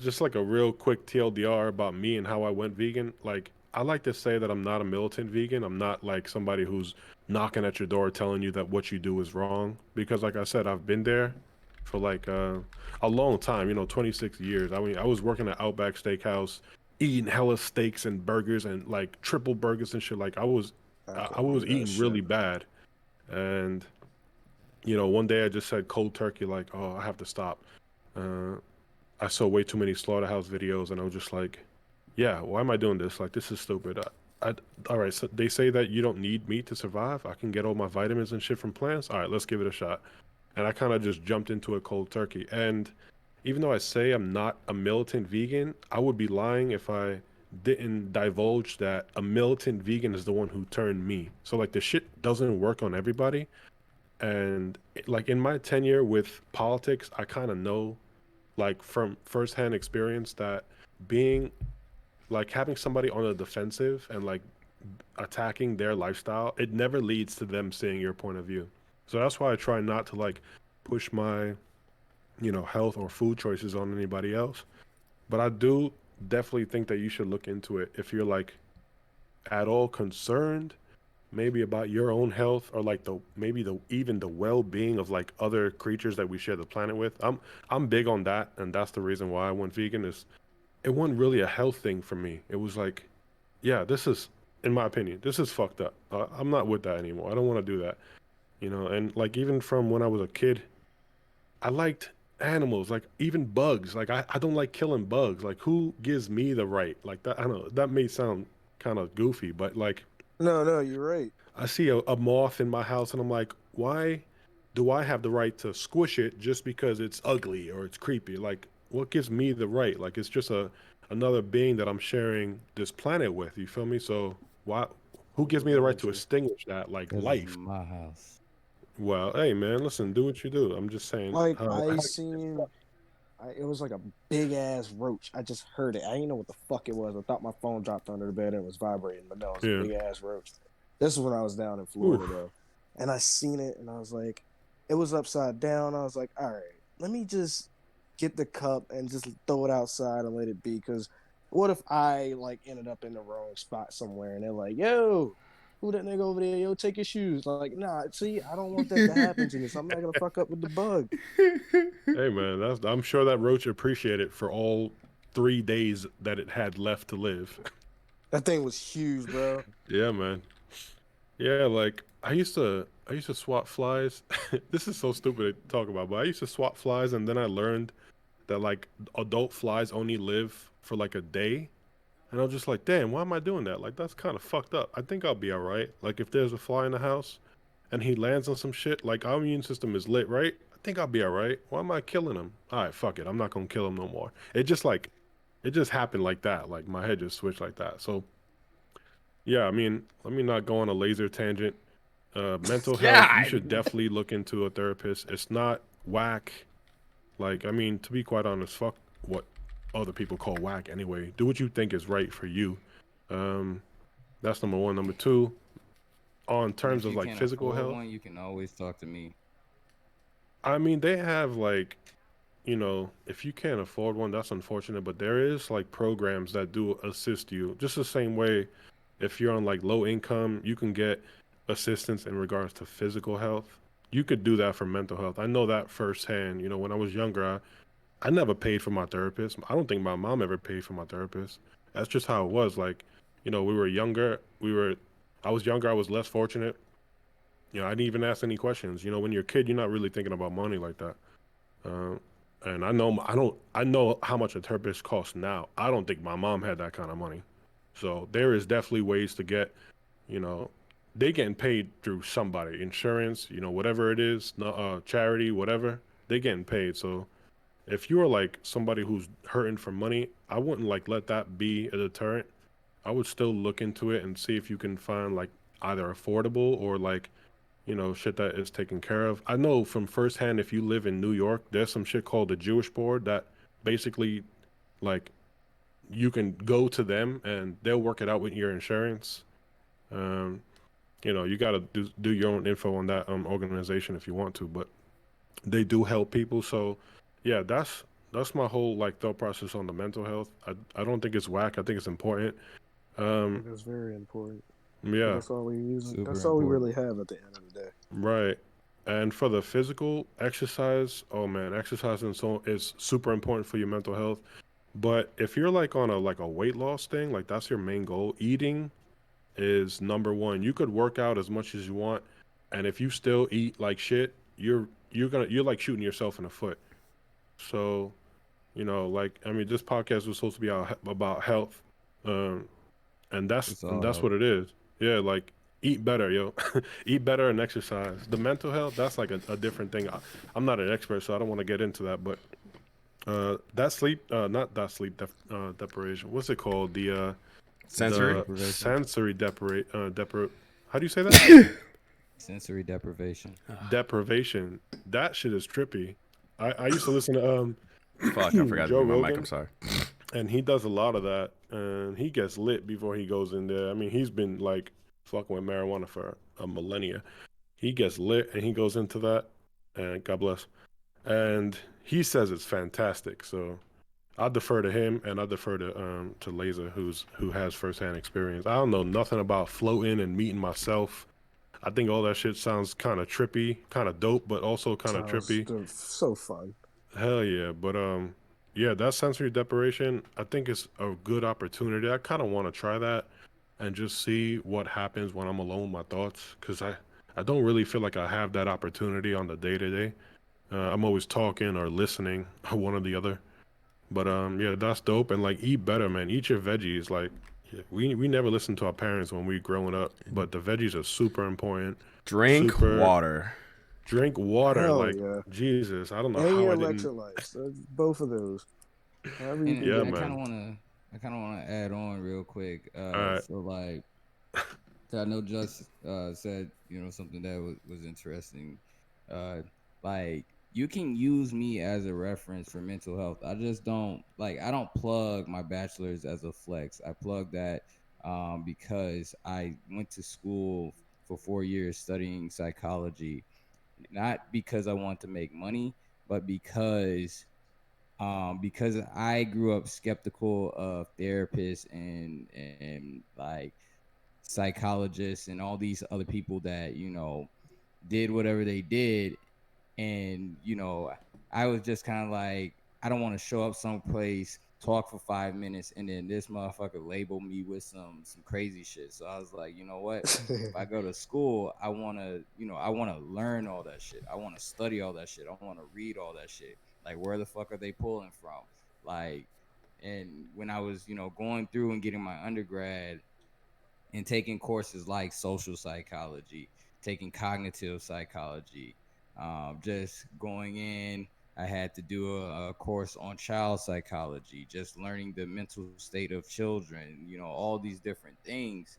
Speaker 3: just like a real quick TLDR about me and how I went vegan. Like, I like to say that I'm not a militant vegan. I'm not like somebody who's knocking at your door telling you that what you do is wrong. Because, like I said, I've been there for like a long time. 26 years. I mean, I was working at Outback Steakhouse, eating hella steaks and burgers and like triple burgers and shit. Like, I was,
Speaker 2: I
Speaker 3: I
Speaker 2: couldn't
Speaker 3: was
Speaker 2: do that
Speaker 3: eating really
Speaker 2: shit.
Speaker 3: bad, and one day I just said cold turkey, like, oh, I have to stop. Uh, I saw way too many slaughterhouse videos, and I was just like, yeah, why am I doing this? Like, this is stupid. All right, so they say that you don't need meat to survive. I can get all my vitamins and shit from plants. All right, let's give it a shot. And I kind of just jumped into a cold turkey. And even though I say I'm not a militant vegan, I would be lying if I didn't divulge that a militant vegan is the one who turned me. So, like, the shit doesn't work on everybody. And like in my tenure with politics, I kind of know, like from firsthand experience, that being like having somebody on the defensive and like attacking their lifestyle, it never leads to them seeing your point of view. So that's why I try not to like push my, health or food choices on anybody else. But I do definitely think that you should look into it if you're like at all concerned maybe about your own health or like the maybe the even the well-being of like other creatures that we share the planet with. I'm big on that, and that's the reason why I went vegan. Is it wasn't really a health thing for me. It was like, yeah, this is, in my opinion, this is fucked up. I'm not with that anymore. I don't want to do that. And like even from when I was a kid, I liked animals, like even bugs. Like I don't like killing bugs. Like who gives me the right? Like that, I don't know, that may sound kind of goofy, but like
Speaker 2: No, no, you're right.
Speaker 3: I see a moth in my house and I'm like, why do I have the right to squish it just because it's ugly or it's creepy? Like, what gives me the right? Like, it's just another being that I'm sharing this planet with. You feel me? So why? Who gives me the right to
Speaker 2: Gotcha.
Speaker 3: extinguish that like
Speaker 6: Because it's
Speaker 3: life?
Speaker 6: my house.
Speaker 3: Well, hey man, listen, do what you do. I'm just saying.
Speaker 2: Like I seen, it was like a big ass roach. I just heard it. I didn't know what the fuck it was. I thought my phone dropped under the bed and it was vibrating, but no, it was a
Speaker 3: Yeah.
Speaker 2: big ass roach. This is when I was down in Florida
Speaker 3: Oof.
Speaker 2: though, and I seen it and I was like, it was upside down. I was like, all right, let me just get the cup and just throw it outside and let it be. Because what if I like ended up in the wrong spot somewhere and they're like, yo, who that nigga over there? Yo, take your shoes. Like, nah, see, I don't want that to happen to me, so I'm not gonna fuck up with the bug.
Speaker 3: Hey man, I'm sure that roach appreciated it for all 3 days that it had left to live.
Speaker 2: That thing was huge, bro.
Speaker 3: Yeah, man. Yeah, like I used to swat flies. This is so stupid to talk about, but I used to swat flies and then I learned that like adult flies only live for like a day. And I was just like, damn, why am I doing that? Like that's kind of fucked up. I think I'll be all right. Like if there's a fly in the house and he lands on some shit, like our immune system is lit, right? I think I'll be all right. Why am I killing him? All right, fuck it. I'm not gonna kill him no more. It just happened like that. Like my head just switched like that. So yeah, I mean, let me not go on a laser tangent. Mental health, you should
Speaker 1: God.
Speaker 3: definitely look into a therapist. It's not whack. Like, I mean, to be quite honest, fuck what other people call whack anyway. Do what you think is right for you. Um, that's number one. Number two, on
Speaker 6: And
Speaker 3: terms
Speaker 6: if
Speaker 3: of
Speaker 6: you
Speaker 3: like
Speaker 6: can't
Speaker 3: physical
Speaker 6: afford
Speaker 3: health,
Speaker 6: one, you can always talk to me.
Speaker 3: I mean, they have like, if you can't afford one, that's unfortunate, but there is like programs that do assist you. Just the same way if you're on like low income, you can get assistance in regards to physical health. you could do that for mental health. I know that firsthand. When I was younger, I never paid for my therapist. I don't think my mom ever paid for my therapist. That's just how it was. Like, we were younger. I was younger. I was less fortunate. I didn't even ask any questions. When you're a kid, you're not really thinking about money like that. Uh, and I know how much a therapist costs now. I don't think my mom had that kind of money. So there is definitely ways to get, you know, they getting paid through somebody, insurance, whatever it is, charity, whatever, they getting paid. So if you're like somebody who's hurting for money, I wouldn't like let that be a deterrent. I would still look into it and see if you can find like either affordable or like shit that is taken care of. I know from firsthand, if you live in New York, there's some shit called the Jewish Board that basically like you can go to them and they'll work it out with your insurance. Um, you got to do your own info on that organization if you want to, but they do help people. So, yeah, that's my whole like thought process on the mental health. I don't think it's whack. I think it's important. Um,
Speaker 2: It is very important. But
Speaker 3: yeah,
Speaker 2: that's all we use.
Speaker 6: Super
Speaker 2: That's all we really
Speaker 6: important.
Speaker 2: have at the end of the day.
Speaker 3: right. And for the physical exercise, oh man, exercising is super important for your mental health. But if you're like on a weight loss thing, like that's your main goal, eating is number one. You could work out as much as you want, and if you still eat like shit, you're like shooting yourself in the foot. So, like I mean, this podcast was supposed to be about health, um, and
Speaker 6: It's all
Speaker 3: that's
Speaker 6: help.
Speaker 3: what it is. Yeah, like eat better, yo, eat better and exercise. The mental health, that's like a different thing. I'm not an expert, so I don't want to get into that, but that sleep, not that sleep deprivation. What's it called?
Speaker 1: Sensory.
Speaker 3: The
Speaker 6: Deprivation.
Speaker 3: sensory how do you say that?
Speaker 6: Sensory deprivation.
Speaker 3: Deprivation. That shit is trippy. I used to listen to
Speaker 1: Fuck, I forgot to
Speaker 3: Joe
Speaker 1: mute my mic. I'm
Speaker 3: Rogan,
Speaker 1: sorry.
Speaker 3: and he does a lot of that, and he gets lit before he goes in there. I mean, he's been like fucking with marijuana for a millennia. He gets lit and he goes into that, and God bless. And he says it's fantastic. So I defer to him, and I defer to Laser, who has firsthand experience. I don't know nothing about floating and meeting myself. I think all that shit sounds kind of trippy, kind of dope, but also kind of
Speaker 2: Sounds
Speaker 3: trippy.
Speaker 2: so fun.
Speaker 3: Hell yeah, but yeah, that sensory deprivation, I think is a good opportunity. I kind of want to try that and just see what happens when I'm alone with my thoughts, because I don't really feel like I have that opportunity on the day to day. I'm always talking or listening, one or the other. But yeah, that's dope. And like, eat better, man. Eat your veggies. Like, yeah, we never listened to our parents when we growing up, but the veggies are super important.
Speaker 1: Drink
Speaker 3: Super
Speaker 1: water.
Speaker 3: drink water.
Speaker 2: Hell
Speaker 3: Like
Speaker 2: yeah.
Speaker 3: Jesus, I don't know
Speaker 2: And
Speaker 3: how
Speaker 2: your
Speaker 3: I didn't.
Speaker 2: electrolytes. Both of those. However you can
Speaker 6: And
Speaker 3: Yeah,
Speaker 2: get
Speaker 6: I
Speaker 2: them.
Speaker 6: kind of
Speaker 3: man.
Speaker 6: wanna, I kind of wanna add on real quick.
Speaker 3: All right.
Speaker 6: So like, so I know Just said something that was interesting. Uh, like you can use me as a reference for mental health. I just don't like. I don't plug my bachelor's as a flex. I plug that because I went to school for 4 years studying psychology, not because I want to make money, but because I grew up skeptical of therapists and like psychologists and all these other people that did whatever they did, and I was just kind of like, I don't want to show up someplace, talk for 5 minutes, and then this motherfucker label me with some crazy shit. So I was like, you know what, if I go to school, I want to learn all that shit. I want to study all that shit. I want to read all that shit. Like, where the fuck are they pulling from? Like, and when I was going through and getting my undergrad and taking courses like social psychology, taking cognitive psychology, just going in. I had to do a course on child psychology, just learning the mental state of children, all these different things.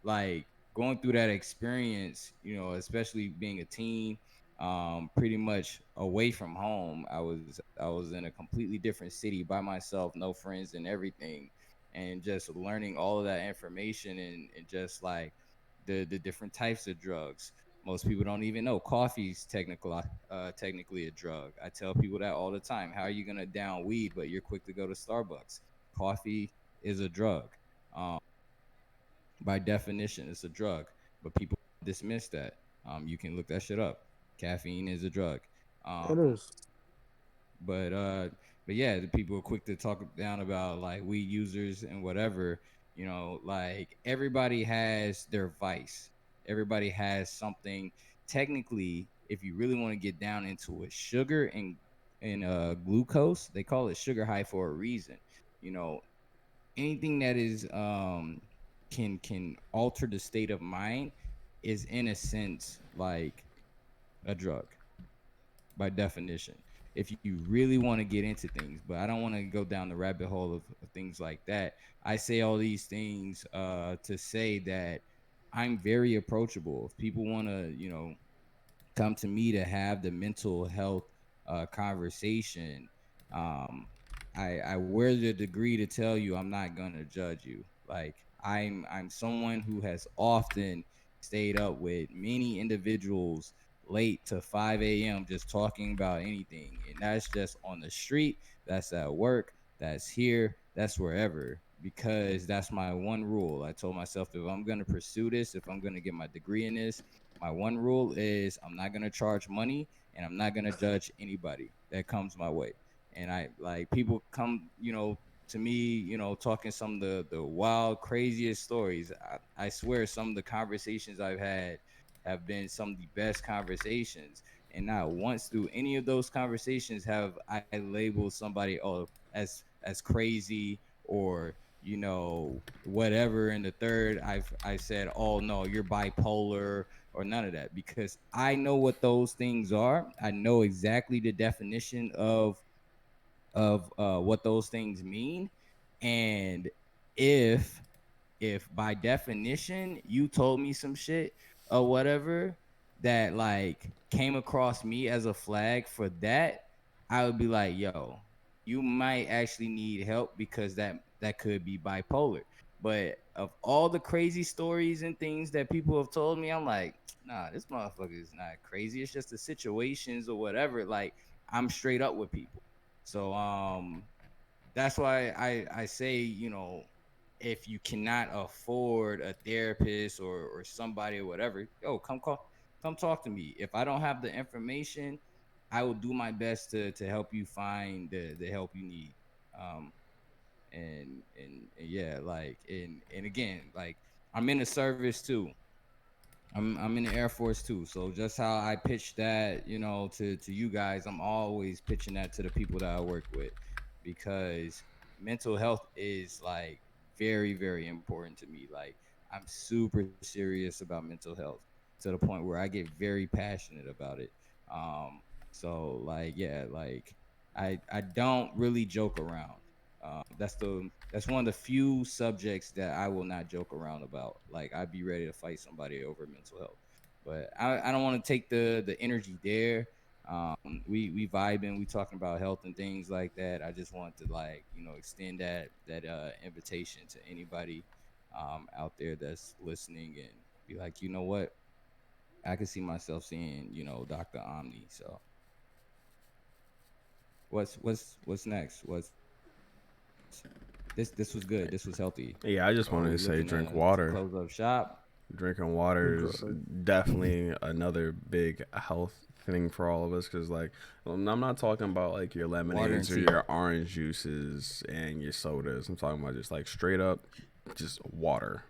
Speaker 6: Like going through that experience, especially being a teen, pretty much away from home. I was in a completely different city by myself, no friends and everything, and just learning all of that information and just like the different types of drugs. Most people don't even know coffee's technically a drug. I tell people that all the time. How are you gonna down weed, but you're quick to go to Starbucks? Coffee is a drug. Um, by definition, it's a drug, but people dismiss that. You can look that shit up. Caffeine is a drug.
Speaker 2: It
Speaker 6: Um,
Speaker 2: is.
Speaker 6: but uh, but yeah, the people are quick to talk down about like weed users and whatever. Like everybody has their vice. Everybody has something. Technically, if you really want to get down into it, sugar and glucose, they call it sugar high for a reason. You know, anything that is can alter the state of mind is in a sense like a drug by definition. If you really want to get into things, but I don't want to go down the rabbit hole of things like that. I say all these things to say that I'm very approachable. If people want to, come to me to have the mental health conversation, um, I wear the degree to tell you I'm not gonna judge you. Like I'm someone who has often stayed up with many individuals late to 5 a.m. just talking about anything, and that's just on the street, that's at work, that's here, that's wherever. Because that's my one rule. I told myself if I'm gonna pursue this, if I'm gonna get my degree in this, my one rule is I'm not gonna charge money and I'm not gonna judge anybody that comes my way. And I like people come, to me, talking some of the wild, craziest stories. I swear some of the conversations I've had have been some of the best conversations. And not once through any of those conversations have I labeled somebody as crazy or whatever. In the third, I said, oh no, you're bipolar or none of that, because I know what those things are. I know exactly the definition of what those things mean. And if by definition you told me some shit or whatever that like came across me as a flag for that, I would be like, yo, you might actually need help because that could be bipolar. But of all the crazy stories and things that people have told me, I'm like, nah, this motherfucker is not crazy. It's just the situations or whatever. Like, I'm straight up with people. So that's why I say, if you cannot afford a therapist or somebody or whatever, yo, come talk to me. If I don't have the information, I will do my best to help you find the help you need. Um, and yeah, like and again, like I'm in the service too. I'm in the Air Force too. So just how I pitch that, to you guys, I'm always pitching that to the people that I work with, because mental health is like very, very important to me. Like I'm super serious about mental health to the point where I get very passionate about it. So like yeah, like I don't really joke around. That's one of the few subjects that I will not joke around about. Like I'd be ready to fight somebody over mental health, but I don't want to take the energy there. We vibing, we talking about health and things like that. I just want to like extend that invitation to anybody out there that's listening and be like, you know what, I can see myself seeing Dr. Omni. So what's next? This was good. This was healthy.
Speaker 1: Yeah, I just
Speaker 6: Are
Speaker 1: wanted to
Speaker 6: we
Speaker 1: say
Speaker 6: looking
Speaker 1: drink
Speaker 6: to
Speaker 1: water.
Speaker 6: close up shop?
Speaker 1: Drinking water is
Speaker 2: Bro.
Speaker 1: definitely another big health thing for all of us. Because, like, I'm not talking about like your
Speaker 6: Water and
Speaker 1: lemonades or
Speaker 6: tea.
Speaker 1: your orange juices and your sodas. I'm talking about just like straight up, just water.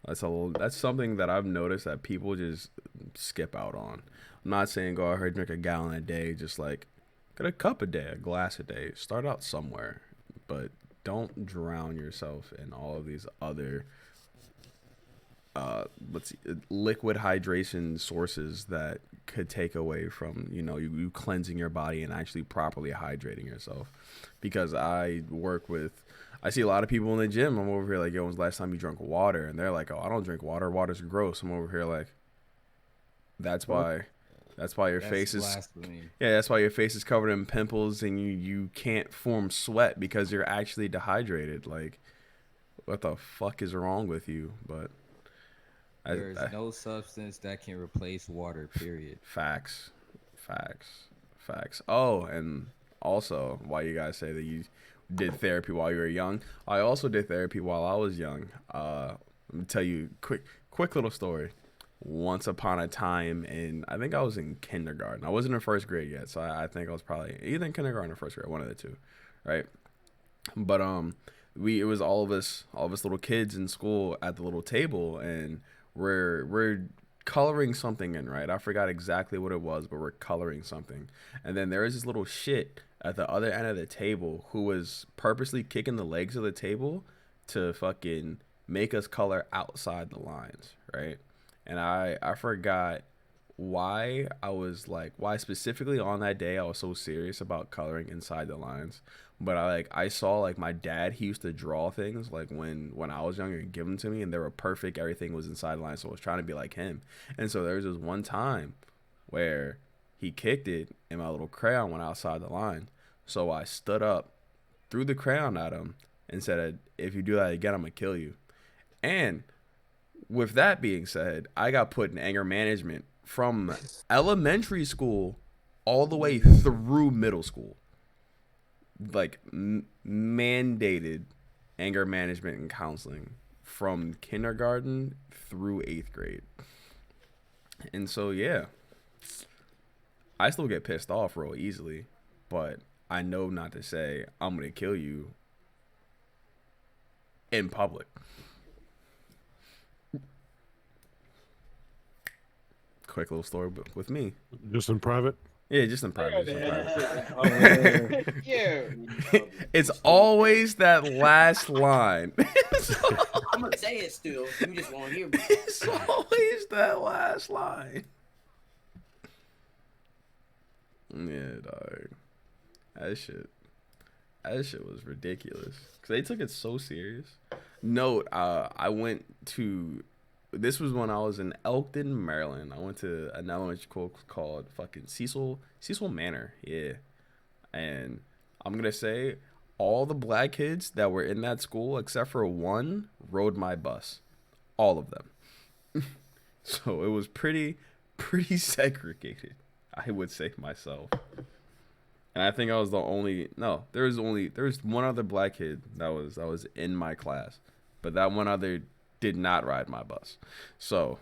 Speaker 1: That's something that I've noticed that people just skip out on. I'm not saying go out here and drink a gallon a day. Just like get a cup a day, a glass a day. Start out somewhere, but don't drown yourself in all of these other let's see, liquid hydration sources that could take away from you cleansing your body and actually properly hydrating yourself. Because I see a lot of people in the gym. I'm over here like, yo, when's the last time you drank water? And they're like, oh, I don't drink water. Water's gross. I'm over here like, that's
Speaker 2: What?
Speaker 1: why your
Speaker 6: That's
Speaker 1: face is
Speaker 6: blasphemy.
Speaker 1: yeah, that's why your face is covered in pimples and you can't form sweat because you're actually dehydrated. Like, what the fuck is wrong with you? But
Speaker 6: There is
Speaker 1: I
Speaker 6: no substance that can replace water, period.
Speaker 1: facts, facts, facts. Oh, and also, why you guys say that you did therapy while you were young? I also did therapy while I was young. Let me tell you quick little story. once upon a time in, I think I was in kindergarten. I wasn't in first grade yet, so I think I was probably either in kindergarten or first grade, one of the two, right? But it was all of us little kids in school at the little table, and we're coloring something in, right? I forgot exactly what it was, but we're coloring something. And then there is this little shit at the other end of the table who was purposely kicking the legs of the table to fucking make us color outside the lines, right? And I forgot why specifically on that day I was so serious about coloring inside the lines. But I saw like my dad, he used to draw things like when I was younger and give them to me, and they were perfect. Everything was inside the line, so I was trying to be like him. And so there was this one time where he kicked it and my little crayon went outside the line. So I stood up, threw the crayon at him, and said, "If you do that again, I'm gonna kill you." And with that being said, I got put in anger management from elementary school all the way through middle school. Like mandated anger management and counseling from kindergarten through 8th grade. And so yeah, I still get pissed off real easily, but I know not to say I'm gonna kill you in public. Quick little story with me.
Speaker 3: Just in private?
Speaker 1: Yeah, just in private.
Speaker 5: Yeah.
Speaker 1: It's always that last line.
Speaker 4: I'm gonna say it still. You just won't hear me.
Speaker 1: It's always that last line. Yeah, dog. That shit was ridiculous. Cause they took it so serious. Note, I went to. This was when I was in Elkton, Maryland. I went to an elementary school called fucking Cecil Manor. Yeah, and I'm gonna say all the black kids that were in that school, except for one, rode my bus. All of them. So it was pretty segregated, I would say myself. And I think I was the only. No, there was one other black kid that was in my class, but that one other did not ride my bus. So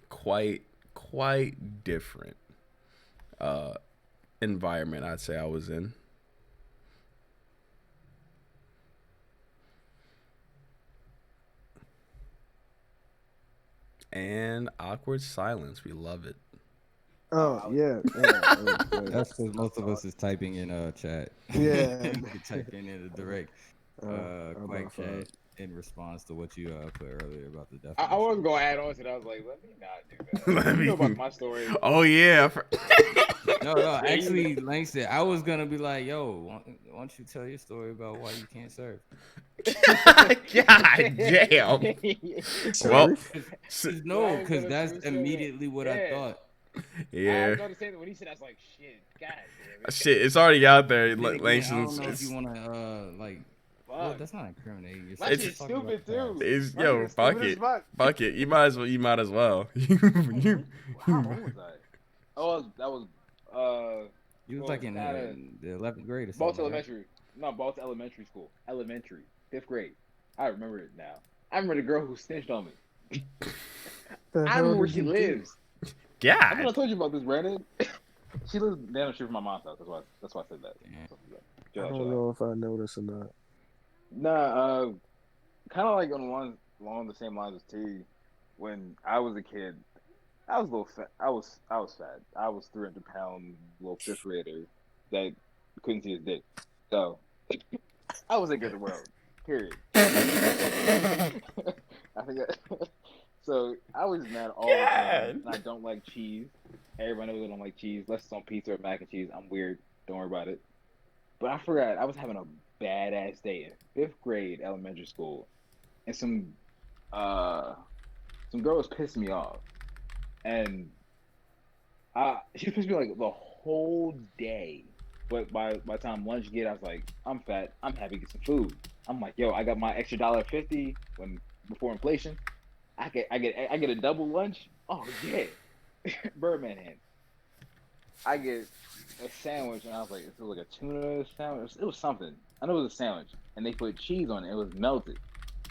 Speaker 1: quite different environment I'd say I was in. And awkward silence. We love it.
Speaker 2: Oh yeah.
Speaker 6: That's because most of us is typing in chat.
Speaker 2: Yeah.
Speaker 6: Typing in a direct quack chat in response to what you put earlier about the definition.
Speaker 5: I was gonna add on to that. I was like, let me not do that. You know about my story.
Speaker 1: Oh yeah.
Speaker 6: No, actually, Langston, I was gonna be like, yo, why don't you tell your story about why you can't serve?
Speaker 1: God damn. Well,
Speaker 6: no, because that's immediately what I thought.
Speaker 1: Yeah.
Speaker 5: I understand when he said, I was like, shit, God damn it.
Speaker 1: Shit, it's already out there.
Speaker 6: I don't
Speaker 1: Langston's.
Speaker 6: know if you want to well, that's not incriminating yourself.
Speaker 5: It's stupid too.
Speaker 1: It's fuck it. Fuck it. You might as well.
Speaker 5: How old was I? Oh, that was
Speaker 6: You was like in the 11th grade or something.
Speaker 5: Baltimore Elementary. No, Baltimore Elementary School. Elementary. 5th grade. I remember it now. I remember the girl who snitched on me. I remember where she lives.
Speaker 1: Yeah.
Speaker 5: I think I told you about this, Brandon. She lives down the street from my mom's house. That's why I said that.
Speaker 2: I don't know if I know this or not.
Speaker 5: Nah, kind of like along the same lines as T. When I was a kid, I was a little fat. I was fat. I was 300 pound little 5th grader that couldn't see his dick. So I wasn't good in the world. Period. I think. So I was mad all the time. And I don't like cheese. Everybody knows I don't like cheese. Unless it's on pizza or mac and cheese. I'm weird. Don't worry about it. But I forgot. I was having a badass day in 5th grade elementary school, and some girl was pissing me off, and she pissed me like the whole day. But by the time lunch get, I was like, I'm fat. I'm happy to get some food. I'm like, yo, I got my extra $1.50 before inflation. I get a double lunch. Oh yeah, Birdman hand. I get a sandwich, and I was like, it was like a tuna sandwich. It was something. I know it was a sandwich, and they put cheese on it. It was melted.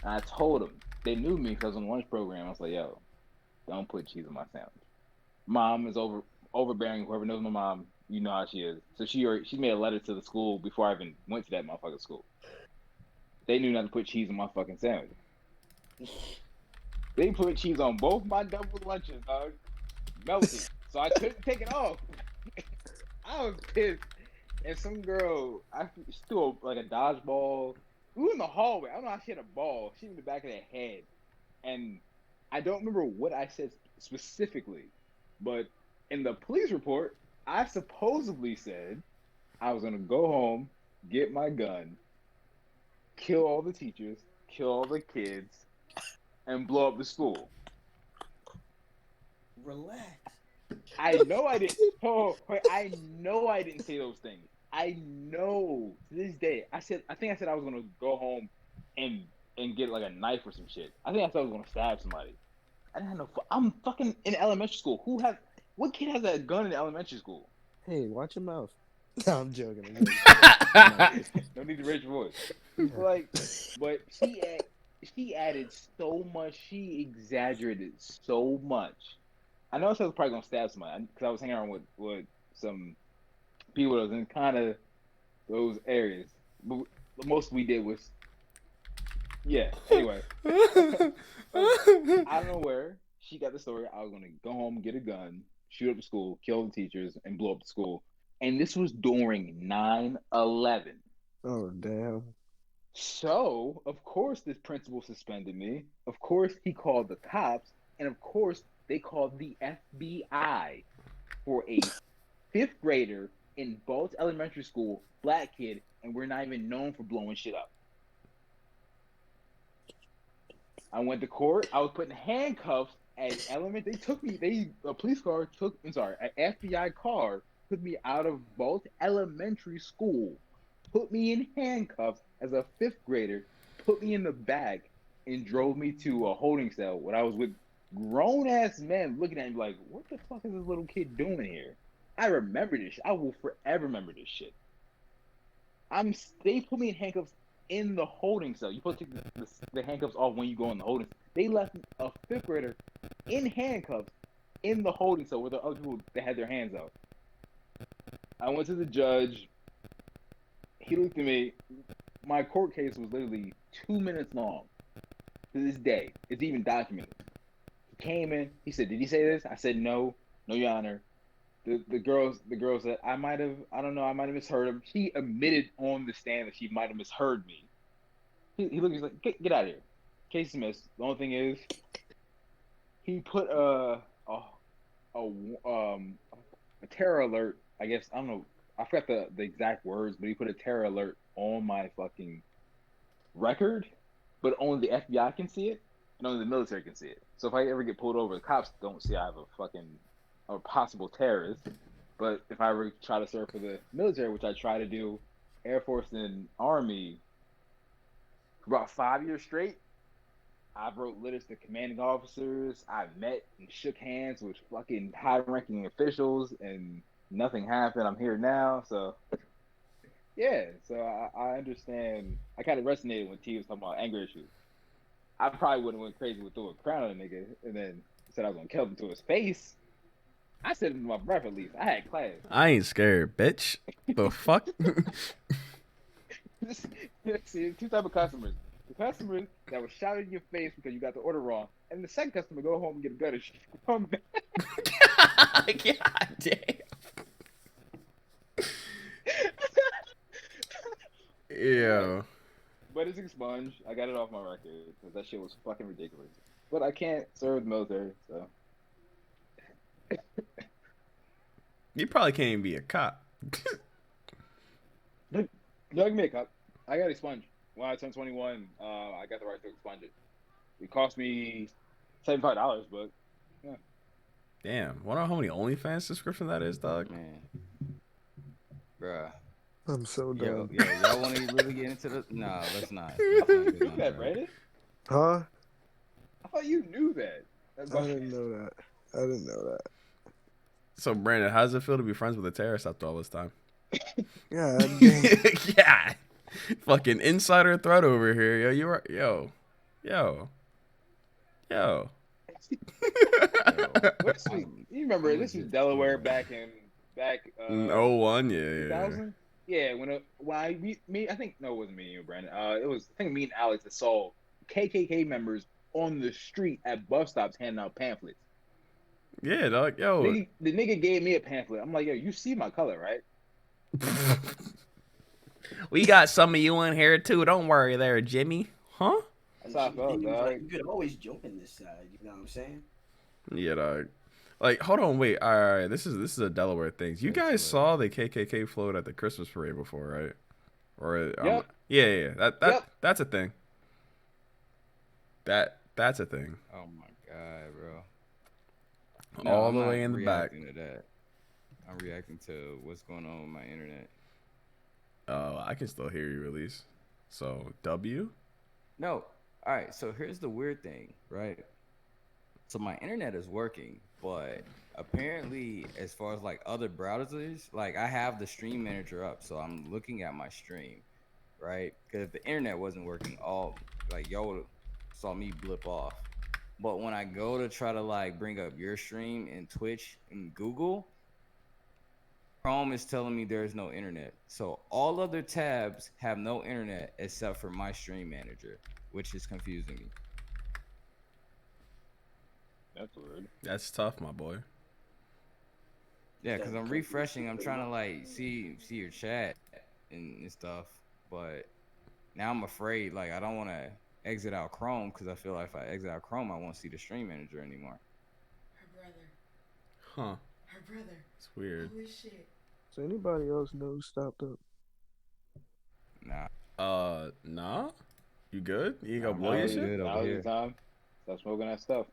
Speaker 5: And I told them they knew me because on the lunch program. I was like, yo, don't put cheese on my sandwich. Mom is overbearing. Whoever knows my mom, you know how she is. So she made a letter to the school before I even went to that motherfucking school. They knew not to put cheese on my fucking sandwich. They put cheese on both my double lunches, dog. Melted. So I couldn't take it off. I was pissed. And some girl, she threw like a dodgeball. We were in the hallway. I don't know how she had a ball. She in the back of the head. And I don't remember what I said specifically. But in the police report, I supposedly said I was going to go home, get my gun, kill all the teachers, kill all the kids, and blow up the school.
Speaker 4: Relax.
Speaker 5: I know I didn't. I know I didn't say those things. I know to this day. I think I said I was gonna go home and get like a knife or some shit. I think I said I was gonna stab somebody. I didn't have no. I'm fucking in elementary school. What kid has a gun in elementary school?
Speaker 2: Hey, watch your mouth. No, I'm joking.
Speaker 5: No need to raise your voice. But she added so much. She exaggerated so much. I know I was probably gonna stab somebody because I was hanging around with some people that was in kind of those areas. But the most we did was, yeah. Anyway, out of nowhere, she got the story. I was gonna go home, get a gun, shoot up the school, kill the teachers, and blow up the school. And this was during 9/11.
Speaker 2: Oh damn.
Speaker 5: So of course this principal suspended me. Of course he called the cops, and of course they called the FBI for a 5th grader in Balch Elementary School, black kid, and we're not even known for blowing shit up. I went to court. I was put in handcuffs at elementary. A police car an FBI car took me out of Balch Elementary School, put me in handcuffs as a 5th grader, put me in the back, and drove me to a holding cell when I was with grown-ass men looking at me like, what the fuck is this little kid doing here? I remember this shit. I will forever remember this shit. They put me in handcuffs in the holding cell. You put the handcuffs off when you go in the holding cell. They left a 5th grader in handcuffs in the holding cell where the other people that had their hands out. I went to the judge. He looked at me. My court case was literally 2 minutes long. To this day, it's even documented. He came in. He said, "Did he say this?" I said, "No, Your Honor." The girl said, I might have misheard him. She admitted on the stand that she might have misheard me. He looked, he's like, get out of here. Case dismissed. The only thing is, he put a terror alert. I guess I don't know. I forgot the exact words, but he put a terror alert on my fucking record, but only the FBI can see it, and only the military can see it. So if I ever get pulled over, the cops don't see I have a possible terrorist. But if I ever try to serve for the military, which I try to do, Air Force and Army, for about 5 years straight, I wrote letters to commanding officers. I met and shook hands with fucking high-ranking officials, and nothing happened. I'm here now, so yeah. So I understand. I kind of resonated when T was talking about anger issues. I probably wouldn't have went crazy with throwing a crown on a nigga and then said I was gonna kill him to his face. I said it in my breath at least. I had class.
Speaker 1: I ain't scared, bitch. The fuck?
Speaker 5: See, 2 type of customers. The customer that was shouting in your face because you got the order wrong, and the second customer go home and get a gun and come back.
Speaker 1: God damn. Yeah.
Speaker 5: But it's expunged. I got it off my record because that shit was fucking ridiculous. But I can't serve the military, so.
Speaker 1: You probably can't even be a cop.
Speaker 5: No, give me a cup. I got expunged. When I turned 21, I got the right to expunge it. It cost me $75, but yeah.
Speaker 1: Damn. Wonder how many OnlyFans subscription that is, dog.
Speaker 6: Man, bruh.
Speaker 2: I'm so done.
Speaker 6: Yo, y'all want to really get into the? No, let's not.
Speaker 5: You knew that, Brandon?
Speaker 2: Huh?
Speaker 5: I thought you knew that.
Speaker 2: I didn't know that.
Speaker 1: So, Brandon, how does it feel to be friends with a terrorist after all this time?
Speaker 2: Yeah. Damn.
Speaker 1: Yeah. Fucking insider threat over here. Yo, you are. Yo.
Speaker 5: What's
Speaker 6: I'm-
Speaker 5: you remember
Speaker 6: I'm
Speaker 5: this was
Speaker 6: legit
Speaker 5: Delaware
Speaker 6: trolling.
Speaker 5: back
Speaker 1: Oh, 01, yeah, yeah.
Speaker 5: 2000. Yeah, when I me I think no, it wasn't me and you, Brandon. It was I think me and Alex that saw KKK members on the street at bus stops handing out pamphlets.
Speaker 1: Yeah, dog. Yo.
Speaker 5: The nigga gave me a pamphlet. I'm like, yo, you see my color, right?
Speaker 1: We got some of you in here too. Don't worry there, Jimmy. Huh?
Speaker 5: That's how I felt,
Speaker 4: He was
Speaker 5: dog.
Speaker 4: like, you could always jump in this side. You know what I'm saying?
Speaker 1: Yeah, dog. Like, hold on, wait. All right. This is a Delaware thing. You guys saw the KKK float at the Christmas parade before, right? Or
Speaker 5: Yep.
Speaker 1: yeah.
Speaker 5: Yep.
Speaker 1: That's a thing. That's a thing.
Speaker 6: Oh my god, bro.
Speaker 1: All
Speaker 6: I'm
Speaker 1: the
Speaker 6: not
Speaker 1: way in the back.
Speaker 6: reacting to that. I'm reacting to what's going on with my internet.
Speaker 1: Oh, I can still hear you, at least. So W.
Speaker 6: No. All right. So here's the weird thing, right? So my internet is working, but apparently, as far as like other browsers, like I have the stream manager up, so I'm looking at my stream, right? Because if the internet wasn't working, all like y'all saw me blip off. But when I go to try to like bring up your stream in Twitch and Google, Chrome is telling me there's no internet. So all other tabs have no internet except for my stream manager, which is confusing me.
Speaker 5: That's weird.
Speaker 1: That's tough, my boy.
Speaker 6: Yeah, because I'm refreshing. I'm trying to like see your chat and stuff, but now I'm afraid. Like I don't want to exit out Chrome because I feel like if I exit out Chrome, I won't see the stream manager anymore.
Speaker 7: Her brother.
Speaker 1: Huh.
Speaker 7: Her brother.
Speaker 1: It's weird.
Speaker 7: Holy shit.
Speaker 2: So anybody else know who stopped up?
Speaker 6: Nah.
Speaker 1: Nah. You good? You ain't gonna
Speaker 6: I'm
Speaker 1: blow your
Speaker 6: good.
Speaker 1: shit?
Speaker 6: Good over
Speaker 5: Now's
Speaker 6: here.
Speaker 5: the time. Stop smoking that stuff.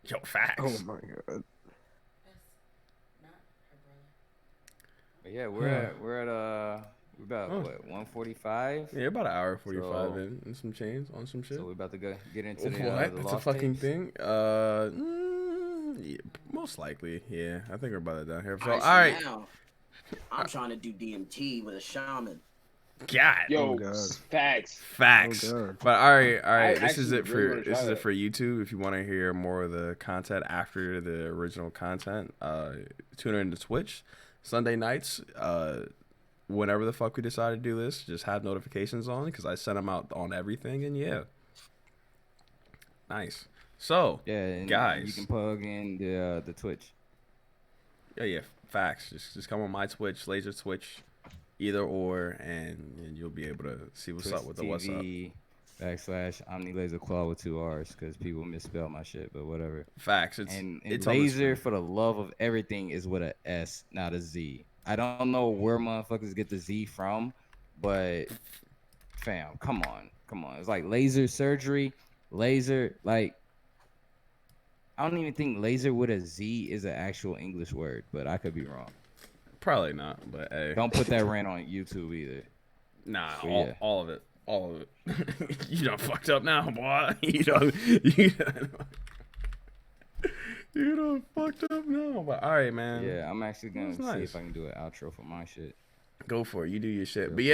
Speaker 1: Yo, facts.
Speaker 2: Oh my god.
Speaker 7: That's not her brother.
Speaker 6: But yeah, we're about
Speaker 1: Oh.
Speaker 6: what 1:45.
Speaker 1: Yeah, about an hour 45
Speaker 6: So-
Speaker 1: in and some change on some shit.
Speaker 6: So we're about to get into
Speaker 1: What?
Speaker 6: the
Speaker 1: That's a
Speaker 6: lost
Speaker 1: fucking
Speaker 6: tapes.
Speaker 1: thing. Yeah, most likely. Yeah, I think we're about to down here. So, all
Speaker 4: so
Speaker 1: right.
Speaker 4: now, I'm trying to do DMT with a shaman.
Speaker 1: God.
Speaker 5: Yo,
Speaker 2: Oh, God.
Speaker 5: facts.
Speaker 1: Facts.
Speaker 2: Oh, God.
Speaker 1: But all right.
Speaker 5: I
Speaker 1: This is
Speaker 5: actually
Speaker 1: it
Speaker 5: really
Speaker 1: for
Speaker 5: wanna try that.
Speaker 1: YouTube. If you want to hear more of the content after the original content, tune in to Twitch Sunday nights. Whenever the fuck we decide to do this, just have notifications on because I send them out on everything. And yeah, nice. So
Speaker 6: Yeah, and
Speaker 1: guys.
Speaker 6: you can plug in the Twitch.
Speaker 1: yeah, facts. Just come on my Twitch, Laser Twitch, either or, and you'll be able to see what's up with the what's up.
Speaker 6: /OmniLaserClaw with 2 R's because people misspell my shit, but whatever.
Speaker 1: Facts.
Speaker 6: And
Speaker 1: it's on the
Speaker 6: laser
Speaker 1: screen.
Speaker 6: for the love of everything is with a S, not a Z. I don't know where motherfuckers get the Z from, but fam, come on. It's like laser surgery, laser, like I don't even think laser with a Z is an actual English word, but I could be wrong.
Speaker 1: Probably not, but hey.
Speaker 6: Don't put that rant on YouTube either.
Speaker 1: Nah,
Speaker 6: But
Speaker 1: all,
Speaker 6: yeah.
Speaker 1: all of it. All of it. You done fucked up now, boy. You done fucked up now. But all right, man.
Speaker 6: Yeah, I'm actually gonna
Speaker 1: That's
Speaker 6: see
Speaker 1: nice.
Speaker 6: if I can do an outro for my shit.
Speaker 1: Go for it. You do your shit. But yeah,